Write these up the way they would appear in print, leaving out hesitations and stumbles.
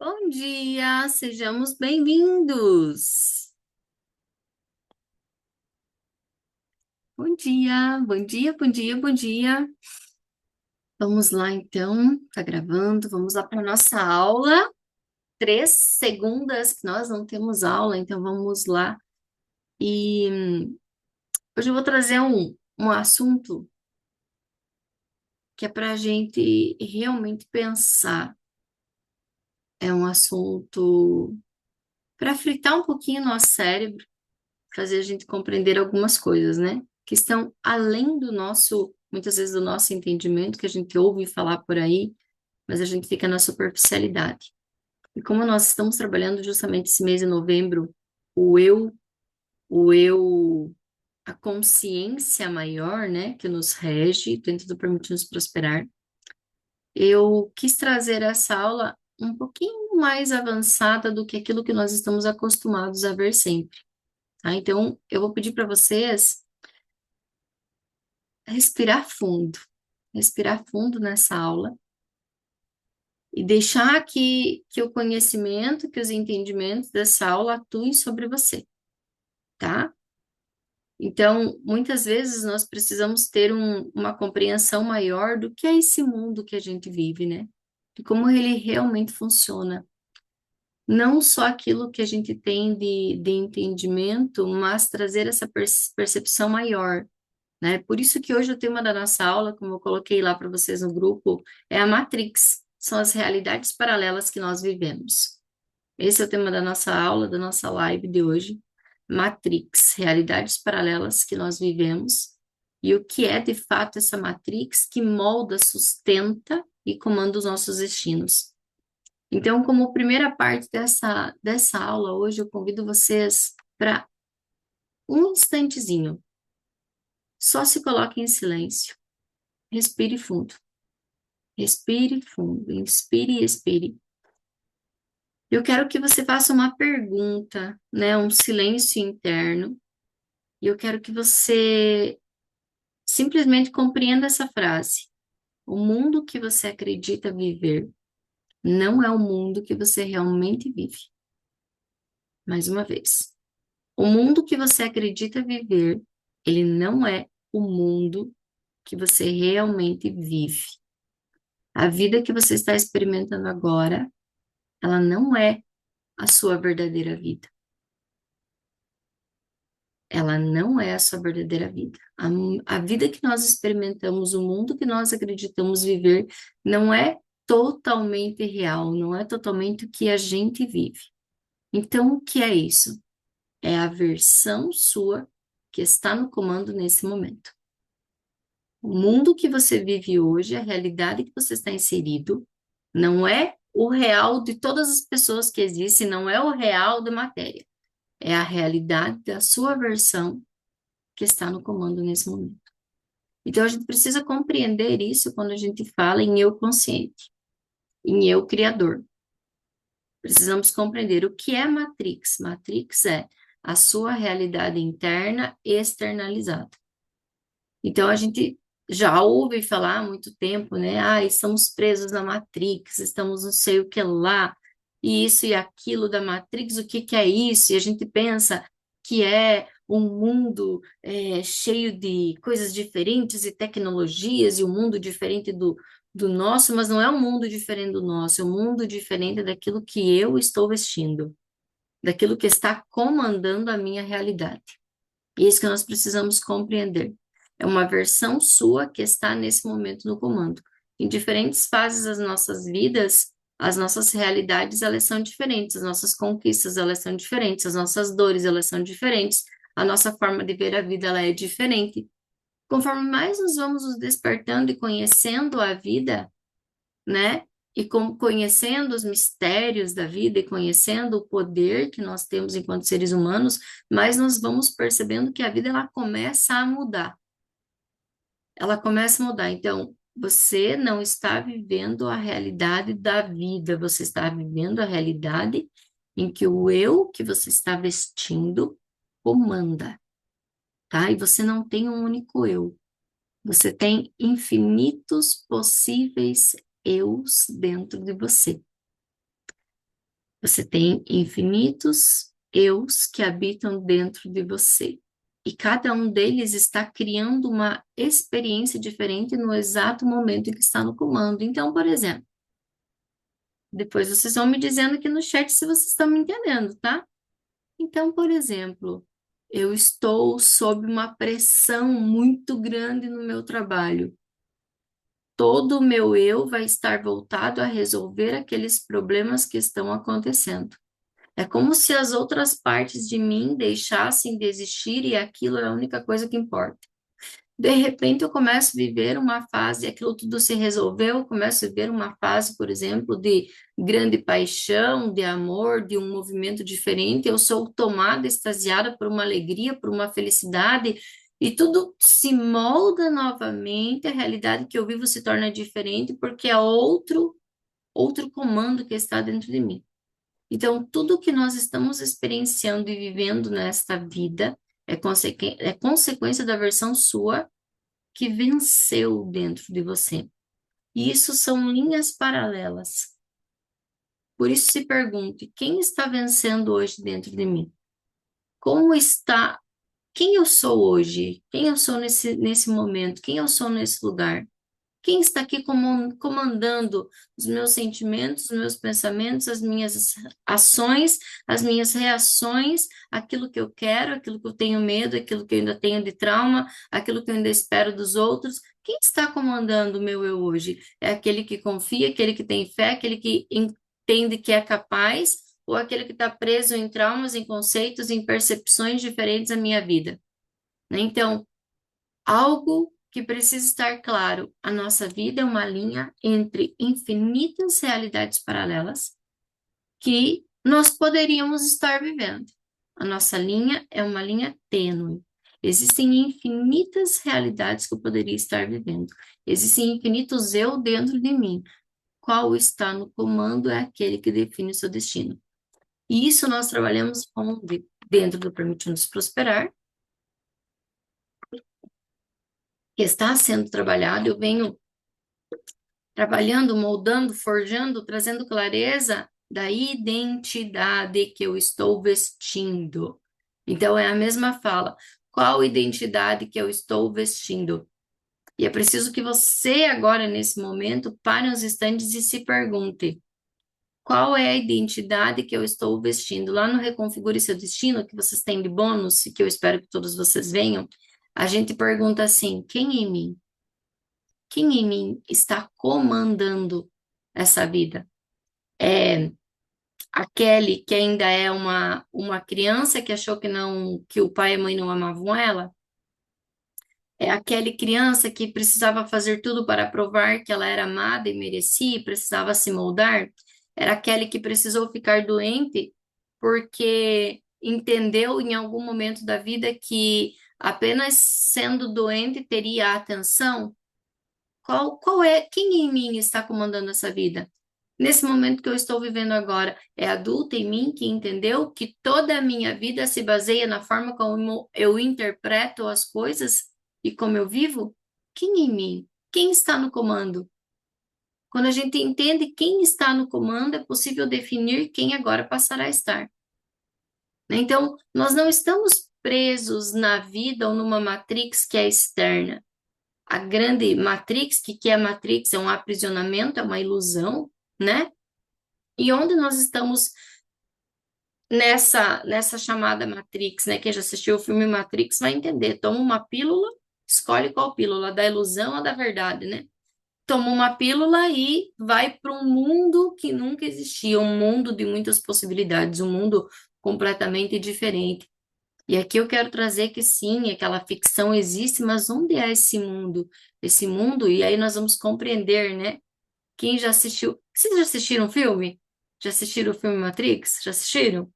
Bom dia, sejamos bem-vindos. Bom dia, bom dia, bom dia, bom dia. Vamos lá então, tá gravando, vamos lá para nossa aula. 3 segundas que nós não temos aula, então vamos lá. E hoje eu vou trazer um assunto que é para a gente realmente pensar. É um assunto para fritar um pouquinho nosso cérebro, fazer a gente compreender algumas coisas, né? Que estão além do nosso, muitas vezes do nosso entendimento, que a gente ouve falar por aí, mas a gente fica na superficialidade. E como nós estamos trabalhando justamente esse mês de novembro, o eu, o eu, a consciência maior, né, que nos rege dentro do Permitir-nos Prosperar, eu quis trazer essa aula um pouquinho mais avançada do que aquilo que nós estamos acostumados a ver sempre, tá? Então, eu vou pedir para vocês respirar fundo nessa aula e deixar que o conhecimento, que os entendimentos dessa aula atuem sobre você, tá? Então, muitas vezes nós precisamos ter uma compreensão maior do que é esse mundo que a gente vive, né? De como ele realmente funciona. Não só aquilo que a gente tem de entendimento, mas trazer essa percepção maior, né? Por isso que hoje o tema da nossa aula, como eu coloquei lá para vocês no grupo, é a Matrix, são as realidades paralelas que nós vivemos. Esse é o tema da nossa aula, da nossa live de hoje, Matrix, realidades paralelas que nós vivemos, e o que é de fato essa Matrix que molda, sustenta e comanda os nossos destinos. Então, como primeira parte dessa aula hoje, eu convido vocês para um instantezinho, só se coloque em silêncio. Respire fundo, inspire e expire. Eu quero que você faça uma pergunta, né? Um silêncio interno. E eu quero que você simplesmente compreenda essa frase. O mundo que você acredita viver não é o mundo que você realmente vive. Mais uma vez. O mundo que você acredita viver, ele não é o mundo que você realmente vive. A vida que você está experimentando agora, ela não é a sua verdadeira vida. Ela não é a sua verdadeira vida. A vida que nós experimentamos, o mundo que nós acreditamos viver, não é totalmente real, não é totalmente o que a gente vive. Então, o que é isso? É a versão sua que está no comando nesse momento. O mundo que você vive hoje, a realidade que você está inserido, não é o real de todas as pessoas que existem, não é o real da matéria. É a realidade da sua versão que está no comando nesse momento. Então, a gente precisa compreender isso quando a gente fala em eu consciente, em eu criador. Precisamos compreender o que é Matrix. Matrix é a sua realidade interna externalizada. Então, a gente já ouve falar há muito tempo, né? Ah, estamos presos na Matrix, estamos não sei o que lá, e isso e aquilo da Matrix, o que que é isso? E a gente pensa que é um mundo cheio de coisas diferentes e tecnologias, e um mundo diferente do nosso, mas não é um mundo diferente do nosso, é um mundo diferente daquilo que eu estou vestindo, daquilo que está comandando a minha realidade. E é isso que nós precisamos compreender. É uma versão sua que está nesse momento no comando. Em diferentes fases das nossas vidas, as nossas realidades, elas são diferentes, as nossas conquistas, elas são diferentes, as nossas dores, elas são diferentes, a nossa forma de ver a vida, ela é diferente. Conforme mais nos vamos nos despertando e conhecendo a vida, né? E conhecendo os mistérios da vida e conhecendo o poder que nós temos enquanto seres humanos, mas nós vamos percebendo que a vida ela começa a mudar. Ela começa a mudar. Então, você não está vivendo a realidade da vida, você está vivendo a realidade em que o eu que você está vestindo comanda, tá? E você não tem um único eu. Você tem infinitos possíveis eus dentro de você. Você tem infinitos eus que habitam dentro de você. E cada um deles está criando uma experiência diferente no exato momento em que está no comando. Então, por exemplo, depois vocês vão me dizendo aqui no chat se vocês estão me entendendo, tá? Então, por exemplo, eu estou sob uma pressão muito grande no meu trabalho. Todo o meu eu vai estar voltado a resolver aqueles problemas que estão acontecendo. É como se as outras partes de mim deixassem de existir e aquilo é a única coisa que importa. De repente, eu começo a viver uma fase, aquilo tudo se resolveu, eu começo a viver uma fase, por exemplo, de grande paixão, de amor, de um movimento diferente. Eu sou tomada, extasiada por uma alegria, por uma felicidade, e tudo se molda novamente. A realidade que eu vivo se torna diferente porque é outro comando que está dentro de mim. Então, tudo que nós estamos experienciando e vivendo nesta vida é consequência da versão sua que venceu dentro de você. E isso são linhas paralelas. Por isso, se pergunte: quem está vencendo hoje dentro de mim? Como está? Quem eu sou hoje? Quem eu sou nesse momento? Quem eu sou nesse lugar? Quem está aqui comandando os meus sentimentos, os meus pensamentos, as minhas ações, as minhas reações, aquilo que eu quero, aquilo que eu tenho medo, aquilo que eu ainda tenho de trauma, aquilo que eu ainda espero dos outros? Quem está comandando o meu eu hoje? É aquele que confia, aquele que tem fé, aquele que entende que é capaz, ou aquele que está preso em traumas, em conceitos, em percepções diferentes da minha vida? Né? Então, algo que precisa estar claro: a nossa vida é uma linha entre infinitas realidades paralelas que nós poderíamos estar vivendo. A nossa linha é uma linha tênue. Existem infinitas realidades que eu poderia estar vivendo. Existem infinitos eu dentro de mim. Qual está no comando é aquele que define o seu destino. E isso nós trabalhamos dentro do Permitindo-nos Prosperar, que está sendo trabalhado. Eu venho trabalhando, moldando, forjando, trazendo clareza da identidade que eu estou vestindo. Então, é a mesma fala. Qual identidade que eu estou vestindo? E é preciso que você, agora, nesse momento, pare uns instantes e se pergunte: qual é a identidade que eu estou vestindo? Lá no Reconfigure Seu Destino, que vocês têm de bônus, e que eu espero que todos vocês venham, a gente pergunta assim: quem em mim? Quem em mim está comandando essa vida? É a Kelly, que ainda é uma criança que achou que não, que o pai e a mãe não amavam ela? É aquela criança que precisava fazer tudo para provar que ela era amada e merecia, e precisava se moldar? Era aquele que precisou ficar doente porque entendeu em algum momento da vida que apenas sendo doente teria a atenção? Qual é, quem em mim está comandando essa vida? Nesse momento que eu estou vivendo agora, é adulta em mim que entendeu que toda a minha vida se baseia na forma como eu interpreto as coisas e como eu vivo? Quem em mim? Quem está no comando? Quando a gente entende quem está no comando, é possível definir quem agora passará a estar. Né? Então, nós não estamos presos na vida ou numa matrix que é externa. A grande Matrix, que é a Matrix? É um aprisionamento, é uma ilusão, né? E onde nós estamos nessa chamada Matrix, né? Quem já assistiu o filme Matrix vai entender. Toma uma pílula, escolhe qual pílula, da ilusão ou da verdade, né? Toma uma pílula e vai para um mundo que nunca existia, um mundo de muitas possibilidades, um mundo completamente diferente. E aqui eu quero trazer que sim, aquela ficção existe, mas onde é esse mundo? Esse mundo, e aí nós vamos compreender, né? Quem já assistiu. Vocês já assistiram o filme? Já assistiram o filme Matrix? Já assistiram?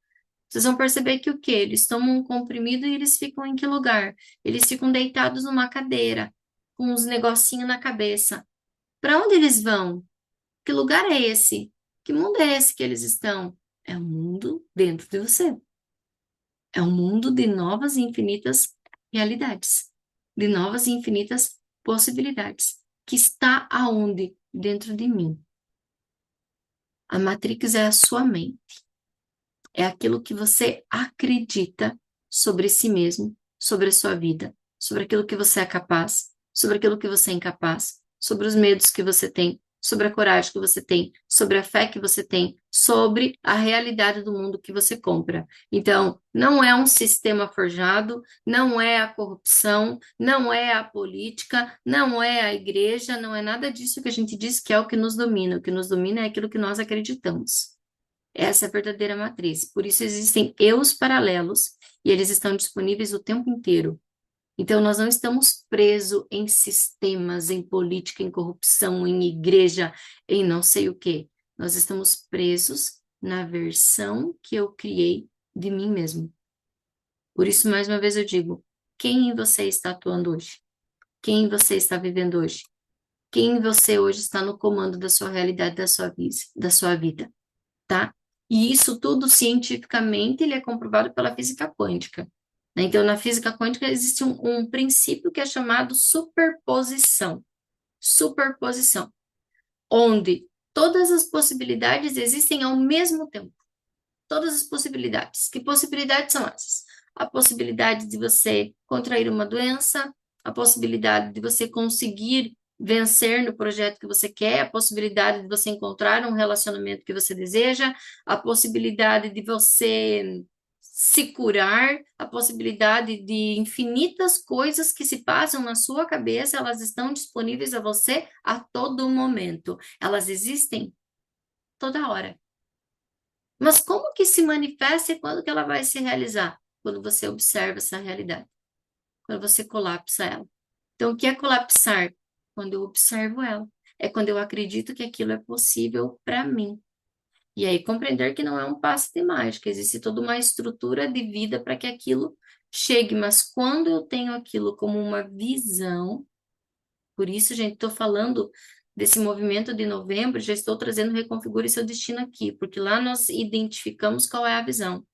Vocês vão perceber que o quê? Eles tomam um comprimido e eles ficam em que lugar? Eles ficam deitados numa cadeira, com uns negocinhos na cabeça. Para onde eles vão? Que lugar é esse? Que mundo é esse que eles estão? É um mundo dentro de você. É um mundo de novas e infinitas realidades, de novas e infinitas possibilidades, que está aonde? Dentro de mim. A Matrix é a sua mente. É aquilo que você acredita sobre si mesmo, sobre a sua vida, sobre aquilo que você é capaz, sobre aquilo que você é incapaz, sobre os medos que você tem, sobre a coragem que você tem, sobre a fé que você tem, sobre a realidade do mundo que você compra. Então, não é um sistema forjado, não é a corrupção, não é a política, não é a igreja, não é nada disso que a gente diz que é o que nos domina. O que nos domina é aquilo que nós acreditamos. Essa é a verdadeira matriz. Por isso existem eus paralelos e eles estão disponíveis o tempo inteiro. Então, nós não estamos presos em sistemas, em política, em corrupção, em igreja, em não sei o quê. Nós estamos presos na versão que eu criei de mim mesmo. Por isso, mais uma vez eu digo, quem em você está atuando hoje? Quem em você está vivendo hoje? Quem em você hoje está no comando da sua realidade, da sua vida? Tá? E isso tudo cientificamente ele é comprovado pela física quântica. Né? Então, na física quântica existe um princípio que é chamado superposição. Superposição, onde todas as possibilidades existem ao mesmo tempo. Todas as possibilidades. Que possibilidades são essas? A possibilidade de você contrair uma doença, a possibilidade de você conseguir vencer no projeto que você quer, a possibilidade de você encontrar um relacionamento que você deseja, a possibilidade de você se curar, a possibilidade de infinitas coisas que se passam na sua cabeça, elas estão disponíveis a você a todo momento. Elas existem toda hora. Mas como que se manifesta e quando que ela vai se realizar? Quando você observa essa realidade, quando você colapsa ela. Então, o que é colapsar? Quando eu observo ela. É quando eu acredito que aquilo é possível para mim. E aí compreender que não é um passe de mágica, existe toda uma estrutura de vida para que aquilo chegue. Mas quando eu tenho aquilo como uma visão, por isso, gente, estou falando desse movimento de novembro, já estou trazendo Reconfigure Seu Destino aqui, porque lá nós identificamos qual é a visão.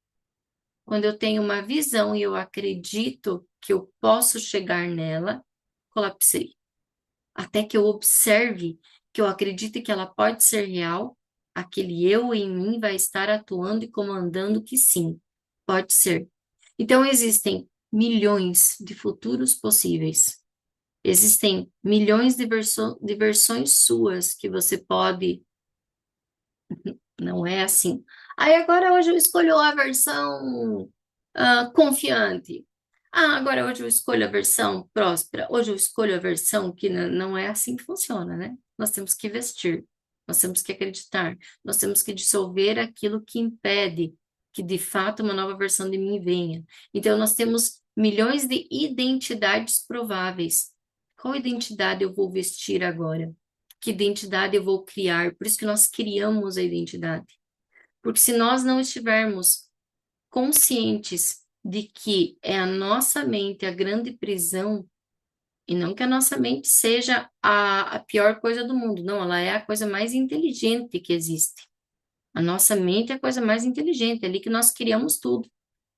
Quando eu tenho uma visão e eu acredito que eu posso chegar nela, colapsei. Até que eu observe que eu acredito que ela pode ser real, aquele eu em mim vai estar atuando e comandando que sim, pode ser. Então, existem milhões de futuros possíveis. Existem milhões de versões suas que você pode. Não é assim. Aí agora hoje eu escolho a versão confiante. Ah, agora hoje eu escolho a versão próspera. Hoje eu escolho a versão que não é assim que funciona, né? Nós temos que vestir, nós temos que acreditar, nós temos que dissolver aquilo que impede que de fato uma nova versão de mim venha. Então nós temos milhões de identidades prováveis. Qual identidade eu vou vestir agora? Que identidade eu vou criar? Por isso que nós criamos a identidade. Porque se nós não estivermos conscientes de que é a nossa mente a grande prisão, e não que a nossa mente seja a pior coisa do mundo, não, ela é a coisa mais inteligente que existe. A nossa mente é a coisa mais inteligente, é ali que nós criamos tudo.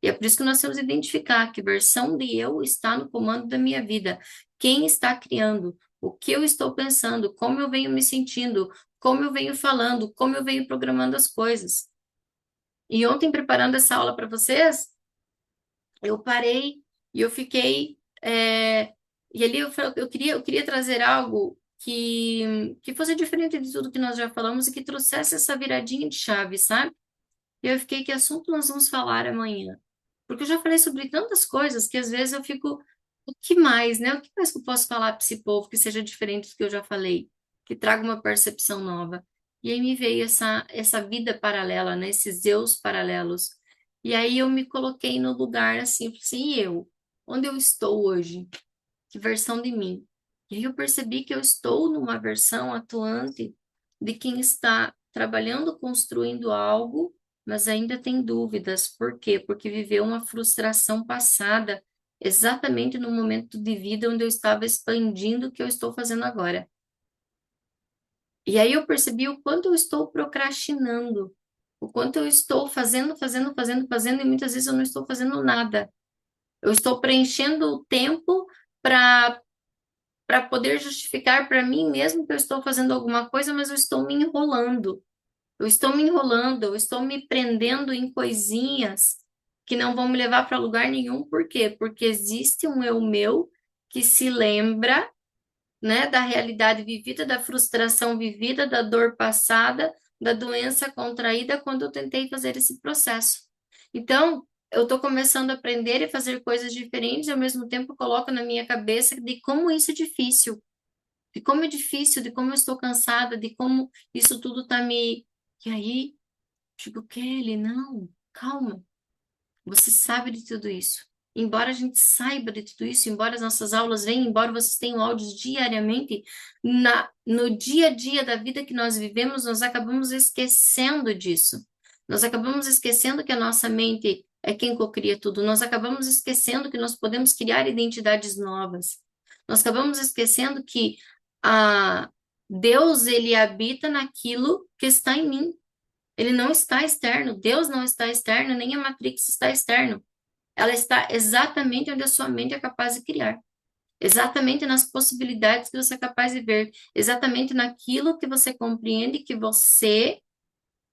E é por isso que nós temos que identificar que versão de eu está no comando da minha vida. Quem está criando? O que eu estou pensando? Como eu venho me sentindo? Como eu venho falando? Como eu venho programando as coisas? E ontem, preparando essa aula para vocês, eu parei e eu fiquei. E ali eu queria trazer algo que fosse diferente de tudo que nós já falamos e que trouxesse essa viradinha de chave, sabe? E eu fiquei, que assunto nós vamos falar amanhã? Porque eu já falei sobre tantas coisas que às vezes eu fico, o que mais, né? O que mais que eu posso falar para esse povo que seja diferente do que eu já falei, que traga uma percepção nova? E aí me veio essa vida paralela, né? Esses eus paralelos. E aí eu me coloquei no lugar assim, falei assim, e eu? Onde eu estou hoje? Que versão de mim? E aí eu percebi que eu estou numa versão atuante de quem está trabalhando, construindo algo, mas ainda tem dúvidas. Por quê? Porque viveu uma frustração passada, exatamente no momento de vida onde eu estava expandindo o que eu estou fazendo agora. E aí eu percebi o quanto eu estou procrastinando, o quanto eu estou fazendo, e muitas vezes eu não estou fazendo nada. Eu estou preenchendo o tempo para poder justificar para mim mesmo que eu estou fazendo alguma coisa, mas eu estou me enrolando. Eu estou me enrolando, eu estou me prendendo em coisinhas que não vão me levar para lugar nenhum. Por quê? Porque existe um eu meu que se lembra, né, da realidade vivida, da frustração vivida, da dor passada, da doença contraída quando eu tentei fazer esse processo. Então, eu estou começando a aprender e fazer coisas diferentes, e ao mesmo tempo coloco na minha cabeça de como isso é difícil, de como é difícil, de como eu estou cansada, de como isso tudo está me. E aí, tipo, Kelly, não, calma. Você sabe de tudo isso. Embora a gente saiba de tudo isso, embora as nossas aulas venham, embora vocês tenham áudios diariamente, no dia a dia da vida que nós vivemos, nós acabamos esquecendo disso. Nós acabamos esquecendo que a nossa mente é quem cocria tudo. Nós acabamos esquecendo que nós podemos criar identidades novas. Nós acabamos esquecendo que a Deus, ele habita naquilo que está em mim. Ele não está externo, Deus não está externo, nem a Matrix está externo. Ela está exatamente onde a sua mente é capaz de criar, exatamente nas possibilidades que você é capaz de ver, exatamente naquilo que você compreende que você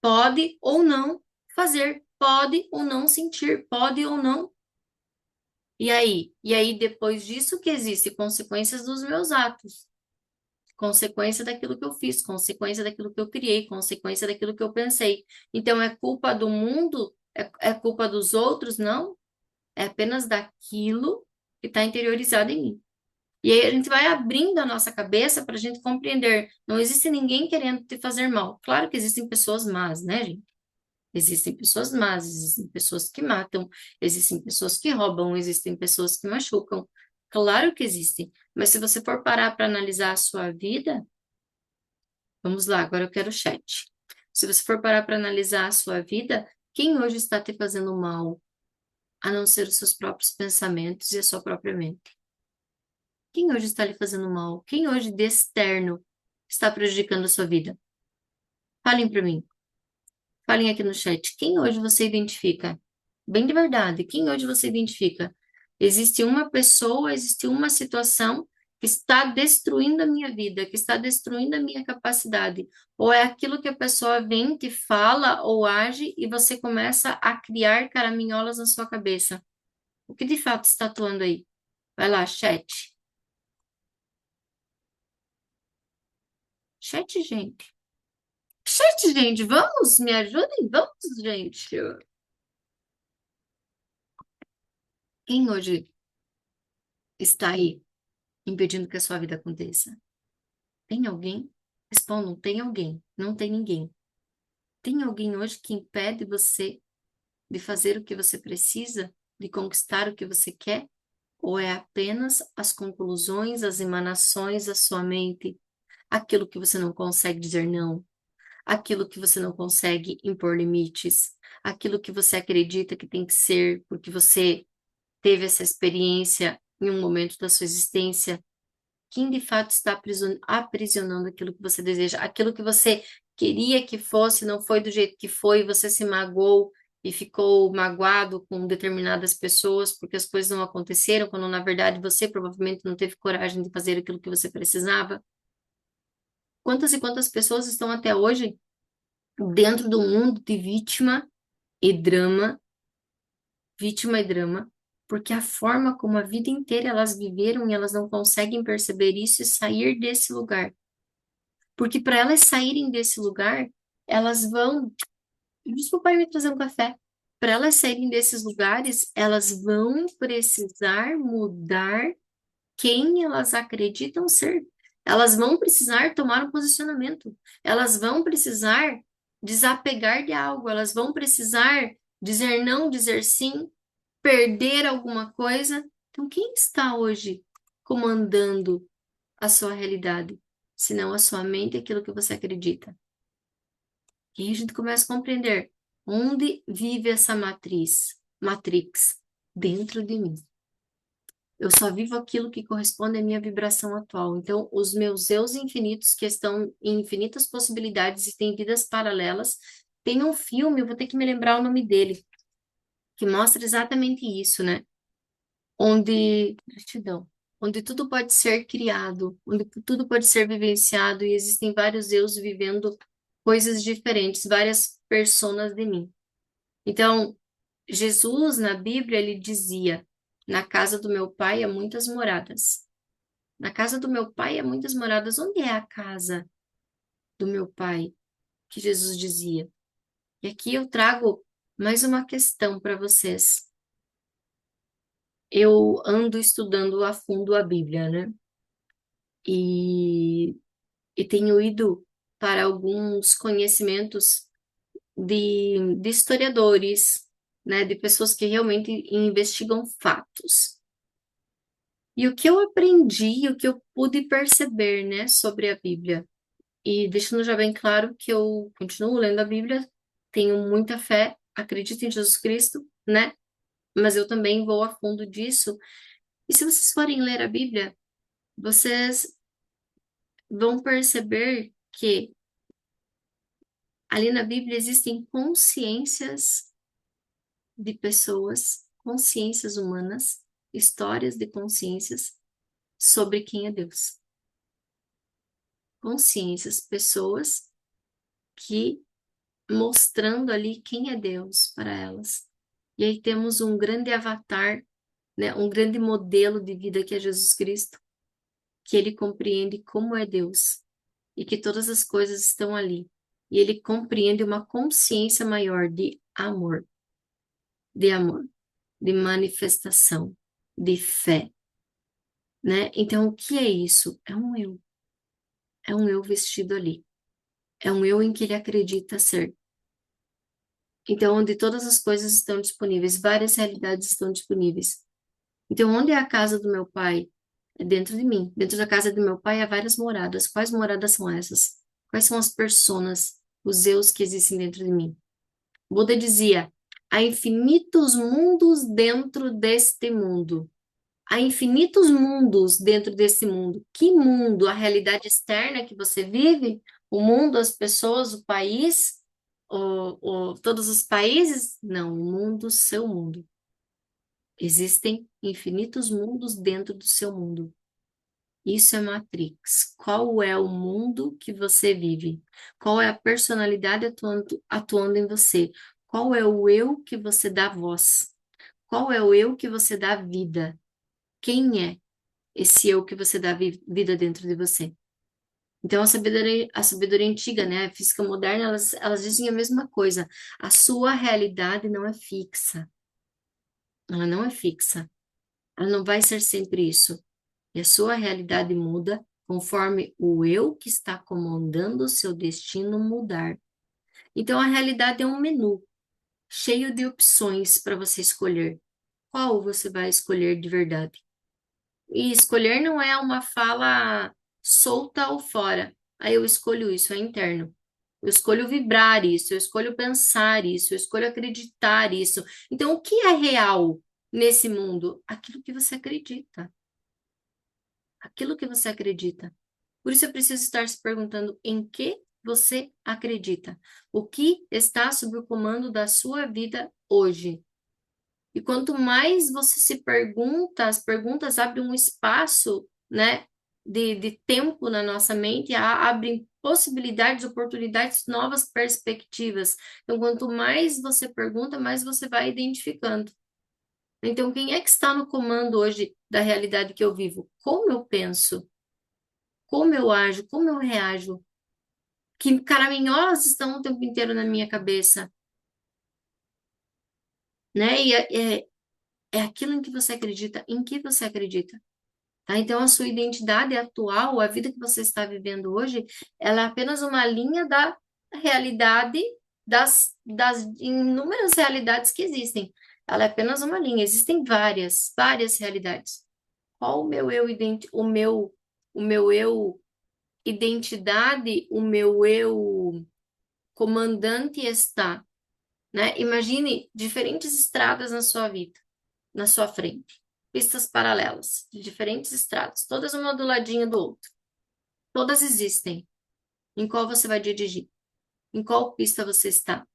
pode ou não fazer, pode ou não sentir, pode ou não. E aí? E aí, depois disso que existem consequências dos meus atos. Consequência daquilo que eu fiz, consequência daquilo que eu criei, consequência daquilo que eu pensei. Então, é culpa do mundo? É culpa dos outros? Não. É apenas daquilo que está interiorizado em mim. E aí a gente vai abrindo a nossa cabeça para a gente compreender. Não existe ninguém querendo te fazer mal. Claro que existem pessoas más, né, gente? Existem pessoas más, existem pessoas que matam, existem pessoas que roubam, existem pessoas que machucam. Claro que existem. Mas se você for parar para analisar a sua vida, vamos lá, agora eu quero o chat. Se você for parar para analisar a sua vida, quem hoje está te fazendo mal, a não ser os seus próprios pensamentos e a sua própria mente? Quem hoje está lhe fazendo mal? Quem hoje de externo está prejudicando a sua vida? Falem para mim. Falem aqui no chat. Quem hoje você identifica? Bem de verdade, quem hoje você identifica? Existe uma pessoa, existe uma situação que está destruindo a minha vida, que está destruindo a minha capacidade. Ou é aquilo que a pessoa vem, te fala ou age e você começa a criar caraminholas na sua cabeça. O que de fato está atuando aí? Vai lá, chat. Chat, gente. Chat, gente, vamos? Me ajudem? Vamos, gente. Quem hoje está aí impedindo que a sua vida aconteça? Tem alguém? Respondam, tem alguém. Não tem ninguém. Tem alguém hoje que impede você de fazer o que você precisa, de conquistar o que você quer? Ou é apenas as conclusões, as emanações da sua mente, aquilo que você não consegue dizer não, aquilo que você não consegue impor limites, aquilo que você acredita que tem que ser porque você teve essa experiência em um momento da sua existência? Quem de fato está aprisionando aquilo que você deseja, aquilo que você queria que fosse, não foi do jeito que foi, você se magoou e ficou magoado com determinadas pessoas porque as coisas não aconteceram, quando na verdade você provavelmente não teve coragem de fazer aquilo que você precisava? Quantas e quantas pessoas estão até hoje dentro do mundo de e drama, vítima e drama, porque a forma como a vida inteira elas viveram e elas não conseguem perceber isso e sair desse lugar. Porque para elas saírem desse lugar, elas vão. Desculpa eu me trazer um café. Para elas saírem desses lugares, elas vão precisar mudar quem elas acreditam ser. Elas vão precisar tomar um posicionamento. Elas vão precisar desapegar de algo. Elas vão precisar dizer não, dizer sim, perder alguma coisa. Então, quem está hoje comandando a sua realidade? Se não a sua mente, aquilo que você acredita. E aí a gente começa a compreender onde vive essa matrix, dentro de mim. Eu só vivo aquilo que corresponde à minha vibração atual. Então, os meus eus infinitos, que estão em infinitas possibilidades e têm vidas paralelas, tem um filme, eu vou ter que me lembrar o nome dele, que mostra exatamente isso, né? Onde, gratidão, onde tudo pode ser criado, onde tudo pode ser vivenciado e existem vários eus vivendo coisas diferentes, várias personas de mim. Então, Jesus, na Bíblia, ele dizia: na casa do meu pai há muitas moradas. Na casa do meu pai há muitas moradas. Onde é a casa do meu pai? Que Jesus dizia. E aqui eu trago mais uma questão para vocês. Eu ando estudando a fundo a Bíblia, né? E, e tenho ido para alguns conhecimentos de historiadores, né? De pessoas que realmente investigam fatos. E o que eu aprendi, o que eu pude perceber, né, sobre a Bíblia, e deixando já bem claro que eu continuo lendo a Bíblia, tenho muita fé, acredito em Jesus Cristo, né? Mas eu também vou a fundo disso. E se vocês forem ler a Bíblia, vocês vão perceber que ali na Bíblia existem consciências de pessoas, consciências humanas, histórias de consciências sobre quem é Deus. Consciências, pessoas que mostrando ali quem é Deus para elas. E aí temos um grande avatar, né, um grande modelo de vida que é Jesus Cristo, que ele compreende como é Deus e que todas as coisas estão ali. E ele compreende uma consciência maior de amor, de manifestação, de fé, né? Então, o que é isso? É um eu. É um eu vestido ali. É um eu em que ele acredita ser. Então, onde todas as coisas estão disponíveis, várias realidades estão disponíveis. Então, onde é a casa do meu pai? É dentro de mim. Dentro da casa do meu pai há várias moradas. Quais moradas são essas? Quais são as personas, os eus que existem dentro de mim? Buda dizia: há infinitos mundos dentro deste mundo. Há infinitos mundos dentro desse mundo. Que mundo? A realidade externa que você vive? O mundo, as pessoas, o país? Todos os países? Não, o mundo, seu mundo. Existem infinitos mundos dentro do seu mundo. Isso é Matrix. Qual é o mundo que você vive? Qual é a personalidade atuando em você? Qual é o eu que você dá voz? Qual é o eu que você dá vida? Quem é esse eu que você dá vida dentro de você? Então, a sabedoria antiga, né, a física moderna, elas dizem a mesma coisa. A sua realidade não é fixa. Ela não é fixa. Ela não vai ser sempre isso. E a sua realidade muda conforme o eu que está comandando o seu destino mudar. Então, a realidade é um menu cheio de opções para você escolher. Qual você vai escolher de verdade? E escolher não é uma fala solta ou fora. Aí eu escolho isso, é interno. Eu escolho vibrar isso, eu escolho pensar isso, eu escolho acreditar isso. Então, o que é real nesse mundo? Aquilo que você acredita. Aquilo que você acredita. Por isso é preciso estar se perguntando em que você acredita. O que está sob o comando da sua vida hoje? E quanto mais você se pergunta, as perguntas abrem um espaço, né, de tempo na nossa mente, abrem possibilidades, oportunidades, novas perspectivas. Então, quanto mais você pergunta, mais você vai identificando. Então, quem é que está no comando hoje da realidade que eu vivo? Como eu penso? Como eu ajo? Como eu reajo? Que caraminholas estão o tempo inteiro na minha cabeça, né? E é aquilo em que você acredita, em que você acredita. Tá? Então, a sua identidade atual, a vida que você está vivendo hoje, ela é apenas uma linha da realidade, das inúmeras realidades que existem. Ela é apenas uma linha, existem várias realidades. Qual o meu eu identidade, o meu eu comandante está, né? Imagine diferentes estradas na sua vida, na sua frente. Pistas paralelas, de diferentes estradas, todas uma do ladinho do outro. Todas existem. Em qual você vai dirigir? Em qual pista você está?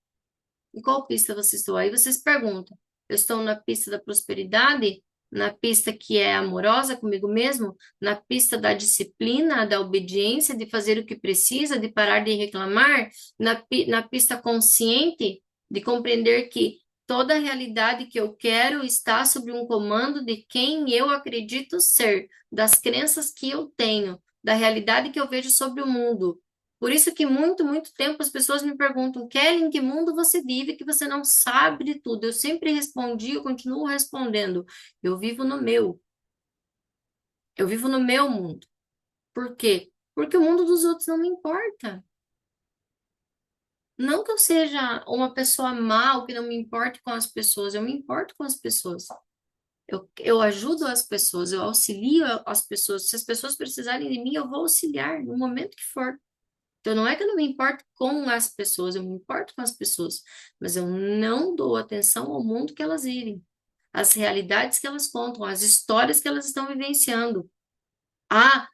Em qual pista você está? Aí você se pergunta: eu estou na pista da prosperidade? na pista que é amorosa comigo mesmo, na pista da disciplina, da obediência, de fazer o que precisa, de parar de reclamar, na pista consciente de compreender que toda a realidade que eu quero está sob um comando de quem eu acredito ser, das crenças que eu tenho, da realidade que eu vejo sobre o mundo. Por isso que muito tempo as pessoas me perguntam, Kelly, em que mundo você vive que você não sabe de tudo? Eu sempre respondi, eu continuo respondendo. Eu vivo no meu. Eu vivo no meu mundo. Por quê? Porque o mundo dos outros não me importa. Não que eu seja uma pessoa má, ou que não me importe com as pessoas. Eu me importo com as pessoas. Eu ajudo as pessoas, eu auxilio as pessoas. Se as pessoas precisarem de mim, eu vou auxiliar no momento que for. Então, não é que eu não me importo com as pessoas, eu me importo com as pessoas, mas eu não dou atenção ao mundo que elas vivem, às realidades que elas contam, às histórias que elas estão vivenciando. Ah,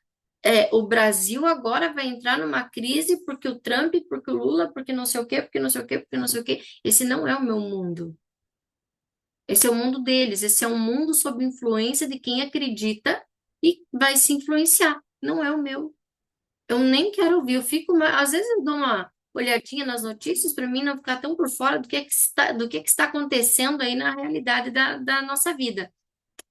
o Brasil agora vai entrar numa crise porque o Trump, porque o Lula, porque não sei o quê, porque não sei o quê, porque não sei o quê. Esse não é o meu mundo. Esse é o mundo deles. Esse é um mundo sob influência de quem acredita e vai se influenciar. Não é o meu. Eu nem quero ouvir. Eu fico, às vezes eu dou uma olhadinha nas notícias para mim não ficar tão por fora do que está acontecendo aí na realidade da nossa vida.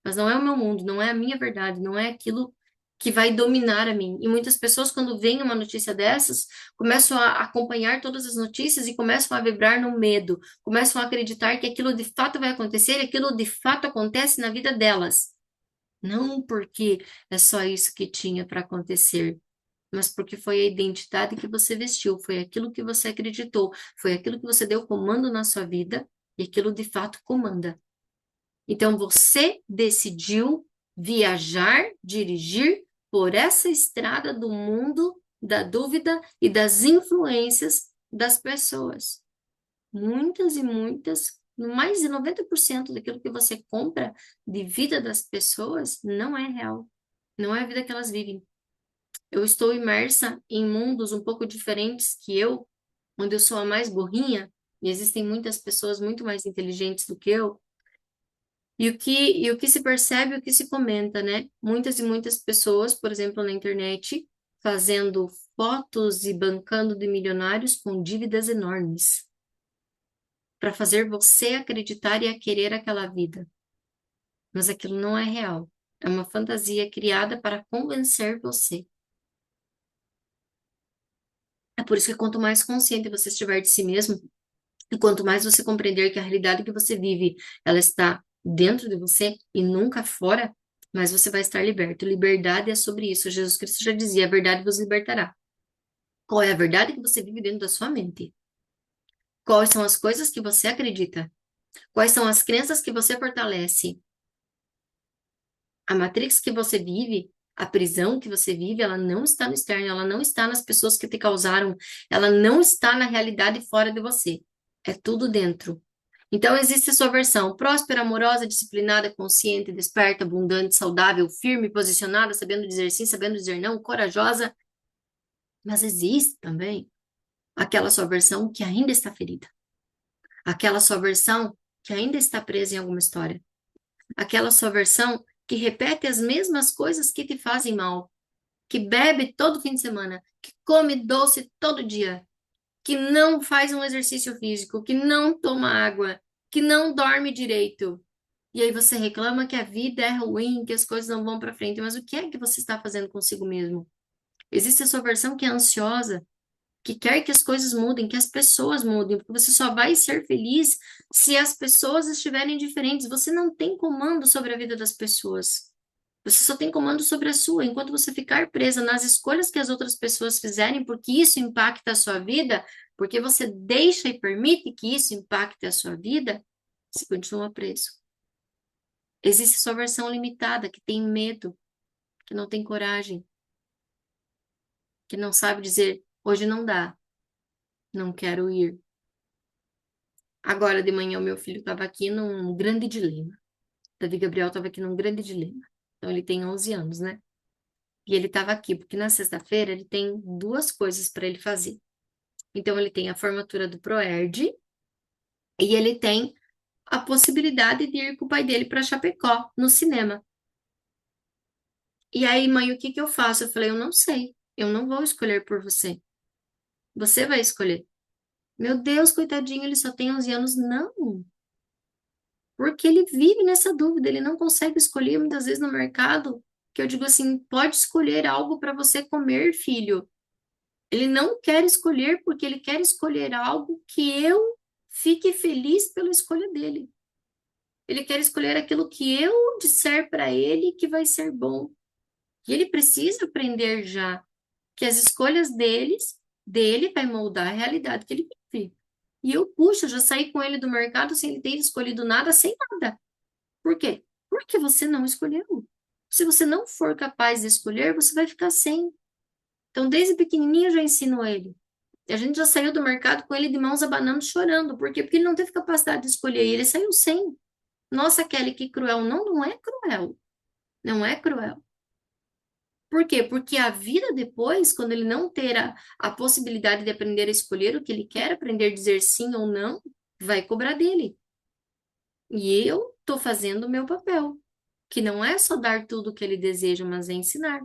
Mas não é o meu mundo, não é a minha verdade, não é aquilo que vai dominar a mim. E muitas pessoas, quando veem uma notícia dessas, começam a acompanhar todas as notícias e começam a vibrar no medo, começam a acreditar que aquilo de fato vai acontecer e aquilo de fato acontece na vida delas. Não porque é só isso que tinha para acontecer, mas porque foi a identidade que você vestiu, foi aquilo que você acreditou, foi aquilo que você deu comando na sua vida e aquilo de fato comanda. Então você decidiu viajar, dirigir por essa estrada do mundo da dúvida e das influências das pessoas. Muitas e muitas, mais de 90% daquilo que você compra de vida das pessoas não é real, não é a vida que elas vivem. Eu estou imersa em mundos um pouco diferentes que eu, onde eu sou a mais burrinha, e existem muitas pessoas muito mais inteligentes do que eu, e o que se percebe, o que se comenta, né? Muitas e muitas pessoas, por exemplo, na internet, fazendo fotos e bancando de milionários com dívidas enormes, para fazer você acreditar e a querer aquela vida. Mas aquilo não é real. É uma fantasia criada para convencer você. É por isso que quanto mais consciente você estiver de si mesmo, e quanto mais você compreender que a realidade que você vive, ela está dentro de você e nunca fora, mais você vai estar liberto. Liberdade é sobre isso. Jesus Cristo já dizia, a verdade vos libertará. Qual é a verdade que você vive dentro da sua mente? Quais são as coisas que você acredita? Quais são as crenças que você fortalece? A matrix que você vive, a prisão que você vive, ela não está no externo, ela não está nas pessoas que te causaram, ela não está na realidade fora de você. É tudo dentro. Então, existe a sua versão próspera, amorosa, disciplinada, consciente, desperta, abundante, saudável, firme, posicionada, sabendo dizer sim, sabendo dizer não, corajosa. Mas existe também aquela sua versão que ainda está ferida. Aquela sua versão que ainda está presa em alguma história. Aquela sua versão que repete as mesmas coisas que te fazem mal. Que bebe todo fim de semana. Que come doce todo dia. Que não faz um exercício físico. Que não toma água. Que não dorme direito. E aí você reclama que a vida é ruim, que as coisas não vão para frente, mas o que é que você está fazendo consigo mesmo? Existe a sua versão que é ansiosa, que quer que as coisas mudem, que as pessoas mudem, porque você só vai ser feliz se as pessoas estiverem diferentes. Você não tem comando sobre a vida das pessoas. Você só tem comando sobre a sua. Enquanto você ficar presa nas escolhas que as outras pessoas fizerem, porque isso impacta a sua vida, porque você deixa e permite que isso impacte a sua vida, você continua preso. Existe sua versão limitada, que tem medo, que não tem coragem, que não sabe dizer, hoje não dá, não quero ir. Agora de manhã o meu filho estava aqui num grande dilema. Davi Gabriel estava aqui num grande dilema. Então ele tem 11 anos, né? E ele estava aqui porque na sexta-feira ele tem duas coisas para ele fazer. Então ele tem a formatura do Proerd e ele tem a possibilidade de ir com o pai dele para Chapecó, no cinema. E aí, mãe, o que que eu faço? Eu falei, eu não sei. Eu não vou escolher por você. Você vai escolher. Meu Deus, coitadinho, ele só tem 11 anos. Não, porque ele vive nessa dúvida, ele não consegue escolher muitas vezes no mercado, que eu digo assim, pode escolher algo para você comer, filho. Ele não quer escolher porque ele quer escolher algo que eu fique feliz pela escolha dele. Ele quer escolher aquilo que eu disser para ele que vai ser bom. E ele precisa aprender já que as escolhas dele vai moldar a realidade que ele vive. E eu, puxa, já saí com ele do mercado sem ele ter escolhido nada, sem nada. Por quê? Porque você não escolheu. Se você não for capaz de escolher, você vai ficar sem. Então, desde pequenininho eu já ensino ele. A gente já saiu do mercado com ele de mãos abanando, chorando. Por quê? Porque ele não teve capacidade de escolher e ele saiu sem. Nossa, Kelly, que cruel. Não, não é cruel. Não é cruel. Por quê? Porque a vida depois, quando ele não ter a possibilidade de aprender a escolher o que ele quer, aprender a dizer sim ou não, vai cobrar dele. E eu estou fazendo o meu papel, que não é só dar tudo o que ele deseja, mas é ensinar.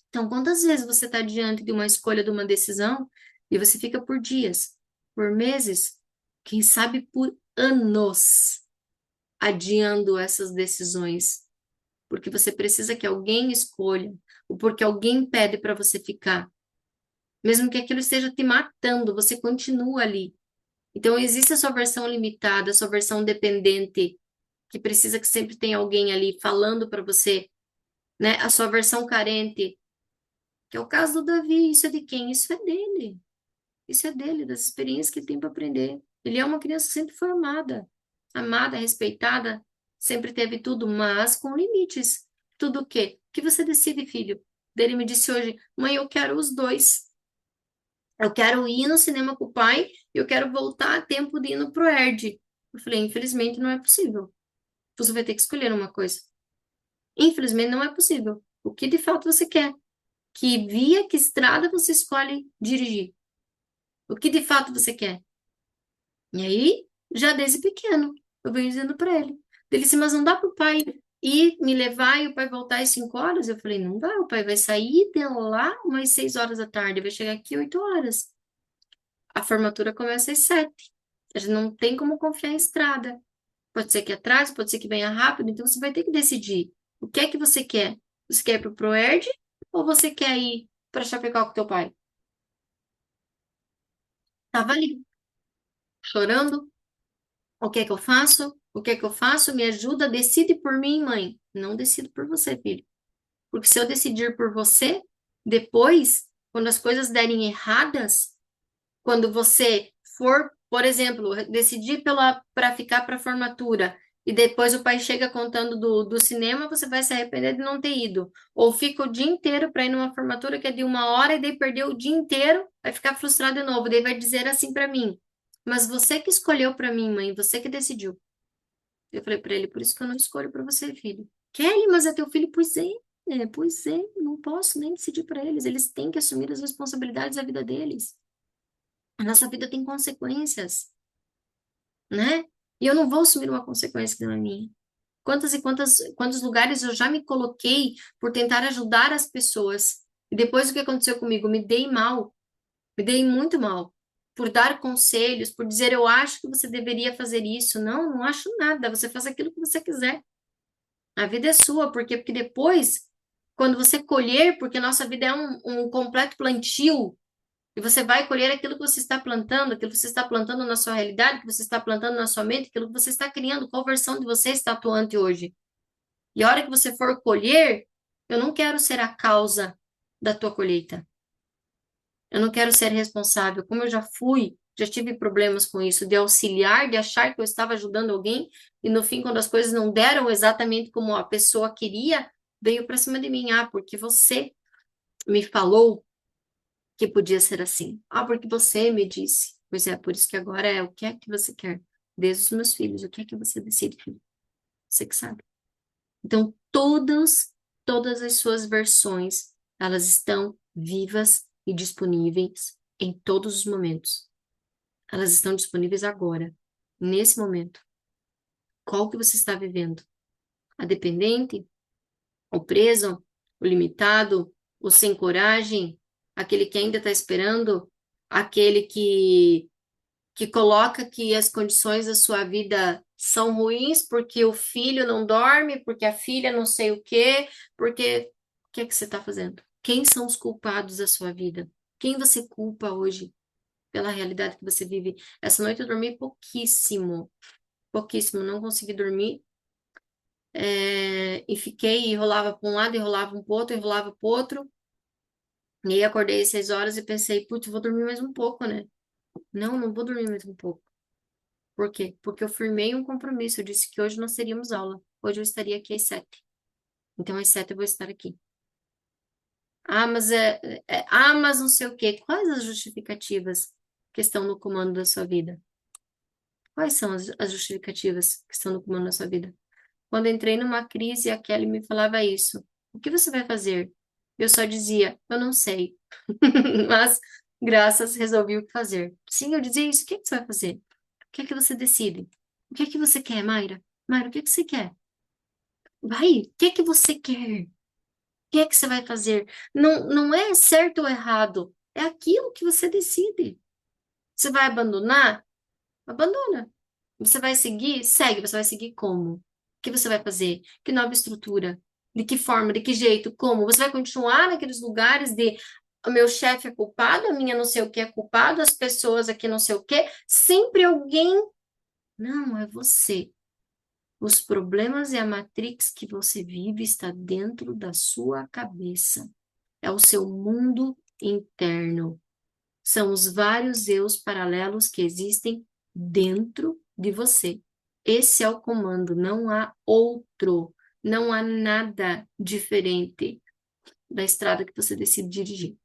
Então, quantas vezes você está diante de uma escolha, de uma decisão, e você fica por dias, por meses, quem sabe por anos, adiando essas decisões, porque você precisa que alguém escolha, ou porque alguém pede para você ficar. Mesmo que aquilo esteja te matando, você continua ali. Então, existe a sua versão limitada, a sua versão dependente, que precisa que sempre tenha alguém ali falando para você, né? A sua versão carente, que é o caso do Davi. Isso é de quem? Isso é dele. Isso é dele, das experiências que ele tem para aprender. Ele é uma criança que sempre foi amada, respeitada, sempre teve tudo, mas com limites. Tudo o quê? O que você decide, filho? Ele me disse hoje, mãe, eu quero os dois. Eu quero ir no cinema com o pai e eu quero voltar a tempo de ir no Proerd. Eu falei, infelizmente não é possível. Você vai ter que escolher uma coisa. Infelizmente não é possível. O que de fato você quer? Que via, que estrada você escolhe dirigir? O que de fato você quer? E aí, já desde pequeno, eu venho dizendo para ele. Ele disse, mas não dá para o pai ir me levar e o pai voltar às 5 horas? Eu falei, não dá, o pai vai sair de lá umas 6 horas da tarde, vai chegar aqui 8 horas. A formatura começa às 7. A gente não tem como confiar em estrada. Pode ser que atrase, pode ser que venha rápido, então você vai ter que decidir. O que é que você quer? Você quer ir para o Proerd ou você quer ir para Chapecó com teu pai? Tava ali, chorando. O que é que eu faço? O que é que eu faço? Me ajuda, decide por mim, mãe. Não decido por você, filho. Porque se eu decidir por você, depois, quando as coisas derem erradas, quando você for, por exemplo, decidir para ficar para a formatura e depois o pai chega contando do cinema, você vai se arrepender de não ter ido. Ou fica o dia inteiro para ir numa formatura que é de 1 hora e daí perdeu o dia inteiro, vai ficar frustrado de novo. Daí vai dizer assim para mim: Mas você que escolheu para mim, mãe, você que decidiu. Eu falei para ele: Por isso que eu não escolho para você, filho. Kelly, mas é teu filho? Pois é, não posso nem decidir para eles. Eles têm que assumir as responsabilidades da vida deles. A nossa vida tem consequências, né? E eu não vou assumir uma consequência que não é minha. Quantos lugares eu já me coloquei por tentar ajudar as pessoas. E depois o que aconteceu comigo? Me dei mal, me dei muito mal. Por dar conselhos, por dizer eu acho que você deveria fazer isso. Não, não acho nada. Você faz aquilo que você quiser. A vida é sua, por quê? Porque depois, quando você colher, porque a nossa vida é um completo plantio, e você vai colher aquilo que você está plantando, aquilo que você está plantando na sua realidade, que você está plantando na sua mente, aquilo que você está criando, qual versão de você está atuante hoje. E a hora que você for colher, eu não quero ser a causa da tua colheita. Eu não quero ser responsável. Como eu já fui, já tive problemas com isso, de auxiliar, de achar que eu estava ajudando alguém, e no fim, quando as coisas não deram exatamente como a pessoa queria, veio para cima de mim. Ah, porque você me falou que podia ser assim. Ah, porque você me disse. Pois é, por isso que agora é o que é que você quer. Desde os meus filhos, o que é que você decide, filho? Você que sabe. Então, todas as suas versões, elas estão vivas e disponíveis em todos os momentos. Elas estão disponíveis agora, nesse momento. Qual que você está vivendo? A dependente? O preso? O limitado? O sem coragem? Aquele que ainda está esperando? Aquele que coloca que as condições da sua vida são ruins porque o filho não dorme, porque a filha não sei o quê, porque o que é que você está fazendo? Quem são os culpados da sua vida? Quem você culpa hoje pela realidade que você vive? Essa noite eu dormi pouquíssimo, pouquíssimo, não consegui dormir. E fiquei, e rolava para um lado, e rolava para o outro, e rolava para o outro. E aí acordei às 6 horas e pensei, putz, vou dormir mais um pouco, né? Não, não vou dormir mais um pouco. Por quê? Porque eu firmei um compromisso. Eu disse que hoje nós teríamos aula. Hoje eu estaria aqui às 7. Então, às 7 eu vou estar aqui. Mas não sei o quê. Quais as justificativas que estão no comando da sua vida? Quais são as justificativas que estão no comando da sua vida? Quando eu entrei numa crise, a Kelly me falava isso. O que você vai fazer? Eu só dizia, eu não sei. Mas, graças, resolvi o que fazer. Sim, eu dizia isso. O que é que você vai fazer? O que é que você decide? O que é que você quer, Mayra? Mayra, o que é que você quer? Vai, o que é que você quer? O que é que você vai fazer? Não, não é certo ou errado. É aquilo que você decide. Você vai abandonar? Abandona. Você vai seguir? Segue. Você vai seguir como? O que você vai fazer? Que nova estrutura? De que forma? De que jeito? Como? Você vai continuar naqueles lugares de o meu chefe é culpado, a minha não sei o que é culpado, as pessoas aqui não sei o que. Sempre alguém. Não, é você. Os problemas e a matrix que você vive está dentro da sua cabeça. É o seu mundo interno. São os vários eus paralelos que existem dentro de você. Esse é o comando, não há outro, não há nada diferente da estrada que você decide dirigir.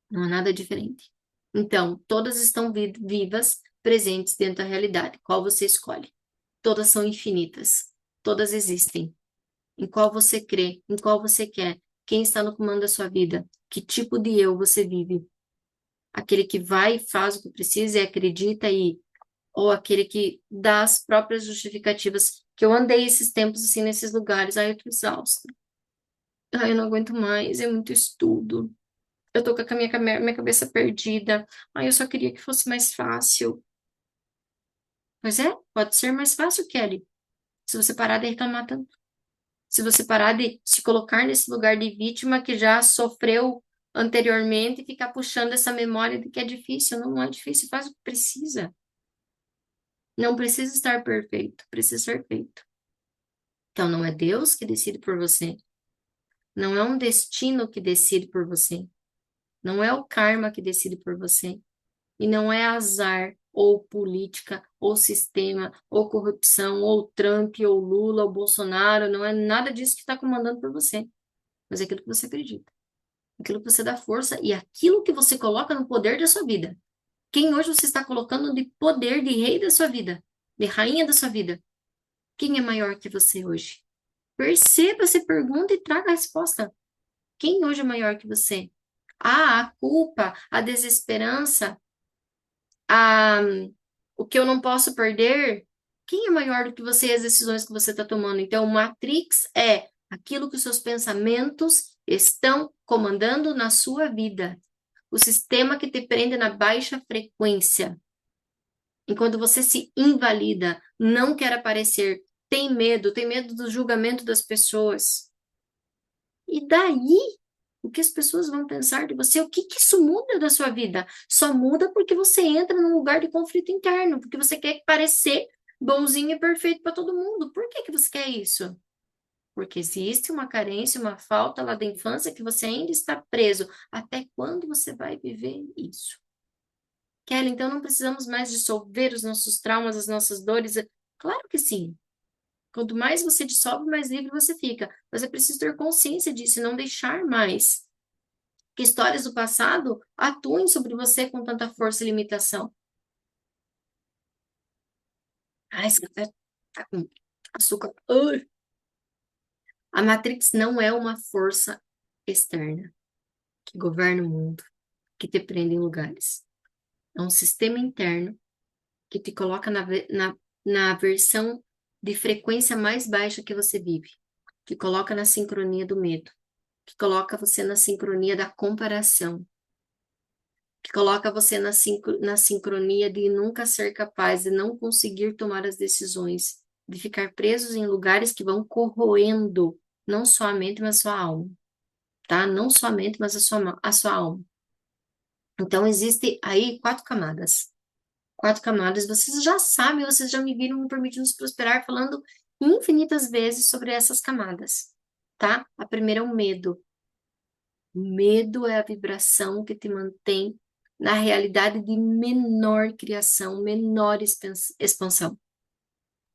Não há nada diferente. Então, todas estão vivas, presentes dentro da realidade. Qual você escolhe? Todas são infinitas. Todas existem. Em qual você crê? Em qual você quer? Quem está no comando da sua vida? Que tipo de eu você vive? Aquele que vai e faz o que precisa e acredita e ou aquele que dá as próprias justificativas, que eu andei esses tempos assim nesses lugares, ai eu tô exausta, ai eu não aguento mais, é muito estudo, eu tô com a minha cabeça perdida, ai eu só queria que fosse mais fácil. Pois é, pode ser mais fácil, Kelly, se você parar de reclamar tanto, se você parar de se colocar nesse lugar de vítima que já sofreu anteriormente e ficar puxando essa memória de que é difícil, não é difícil, faz o que precisa. Não precisa estar perfeito, precisa ser feito. Então, não é Deus que decide por você. Não é um destino que decide por você. Não é o karma que decide por você. E não é azar, ou política, ou sistema, ou corrupção, ou Trump, ou Lula, ou Bolsonaro. Não é nada disso que está comandando por você. Mas é aquilo que você acredita. Aquilo que você dá força e aquilo que você coloca no poder da sua vida. Quem hoje você está colocando de poder de rei da sua vida, de rainha da sua vida? Quem é maior que você hoje? Perceba essa pergunta e traga a resposta. Quem hoje é maior que você? A culpa, a desesperança, a, o que eu não posso perder. Quem é maior do que você e as decisões que você está tomando? Então, Matrix é aquilo que os seus pensamentos estão comandando na sua vida. O sistema que te prende na baixa frequência. Enquanto você se invalida, não quer aparecer, tem medo do julgamento das pessoas. E daí, o que as pessoas vão pensar de você? O que que isso muda da sua vida? Só muda porque você entra num lugar de conflito interno, porque você quer parecer bonzinho e perfeito para todo mundo. Por que que você quer isso? Porque existe uma carência, uma falta lá da infância que você ainda está preso. Até quando você vai viver isso? Kelly, então não precisamos mais dissolver os nossos traumas, as nossas dores? Claro que sim. Quanto mais você dissolve, mais livre você fica. Mas é preciso ter consciência disso e não deixar mais que histórias do passado atuem sobre você com tanta força e limitação. Ah, esse café tá com açúcar. Ui. A Matrix não é uma força externa que governa o mundo, que te prende em lugares. É um sistema interno que te coloca na versão de frequência mais baixa que você vive, que coloca na sincronia do medo, que coloca você na sincronia da comparação, que coloca você na sincronia de nunca ser capaz, de não conseguir tomar as decisões, de ficar presos em lugares que vão corroendo não só a mente, mas a sua alma, tá? Não só a mente, mas a sua alma. Então, existe aí 4 camadas. 4 camadas, vocês já sabem, vocês já me viram me permitindo nos prosperar falando infinitas vezes sobre essas camadas, tá? A primeira é o medo. O medo é a vibração que te mantém na realidade de menor criação, menor expansão.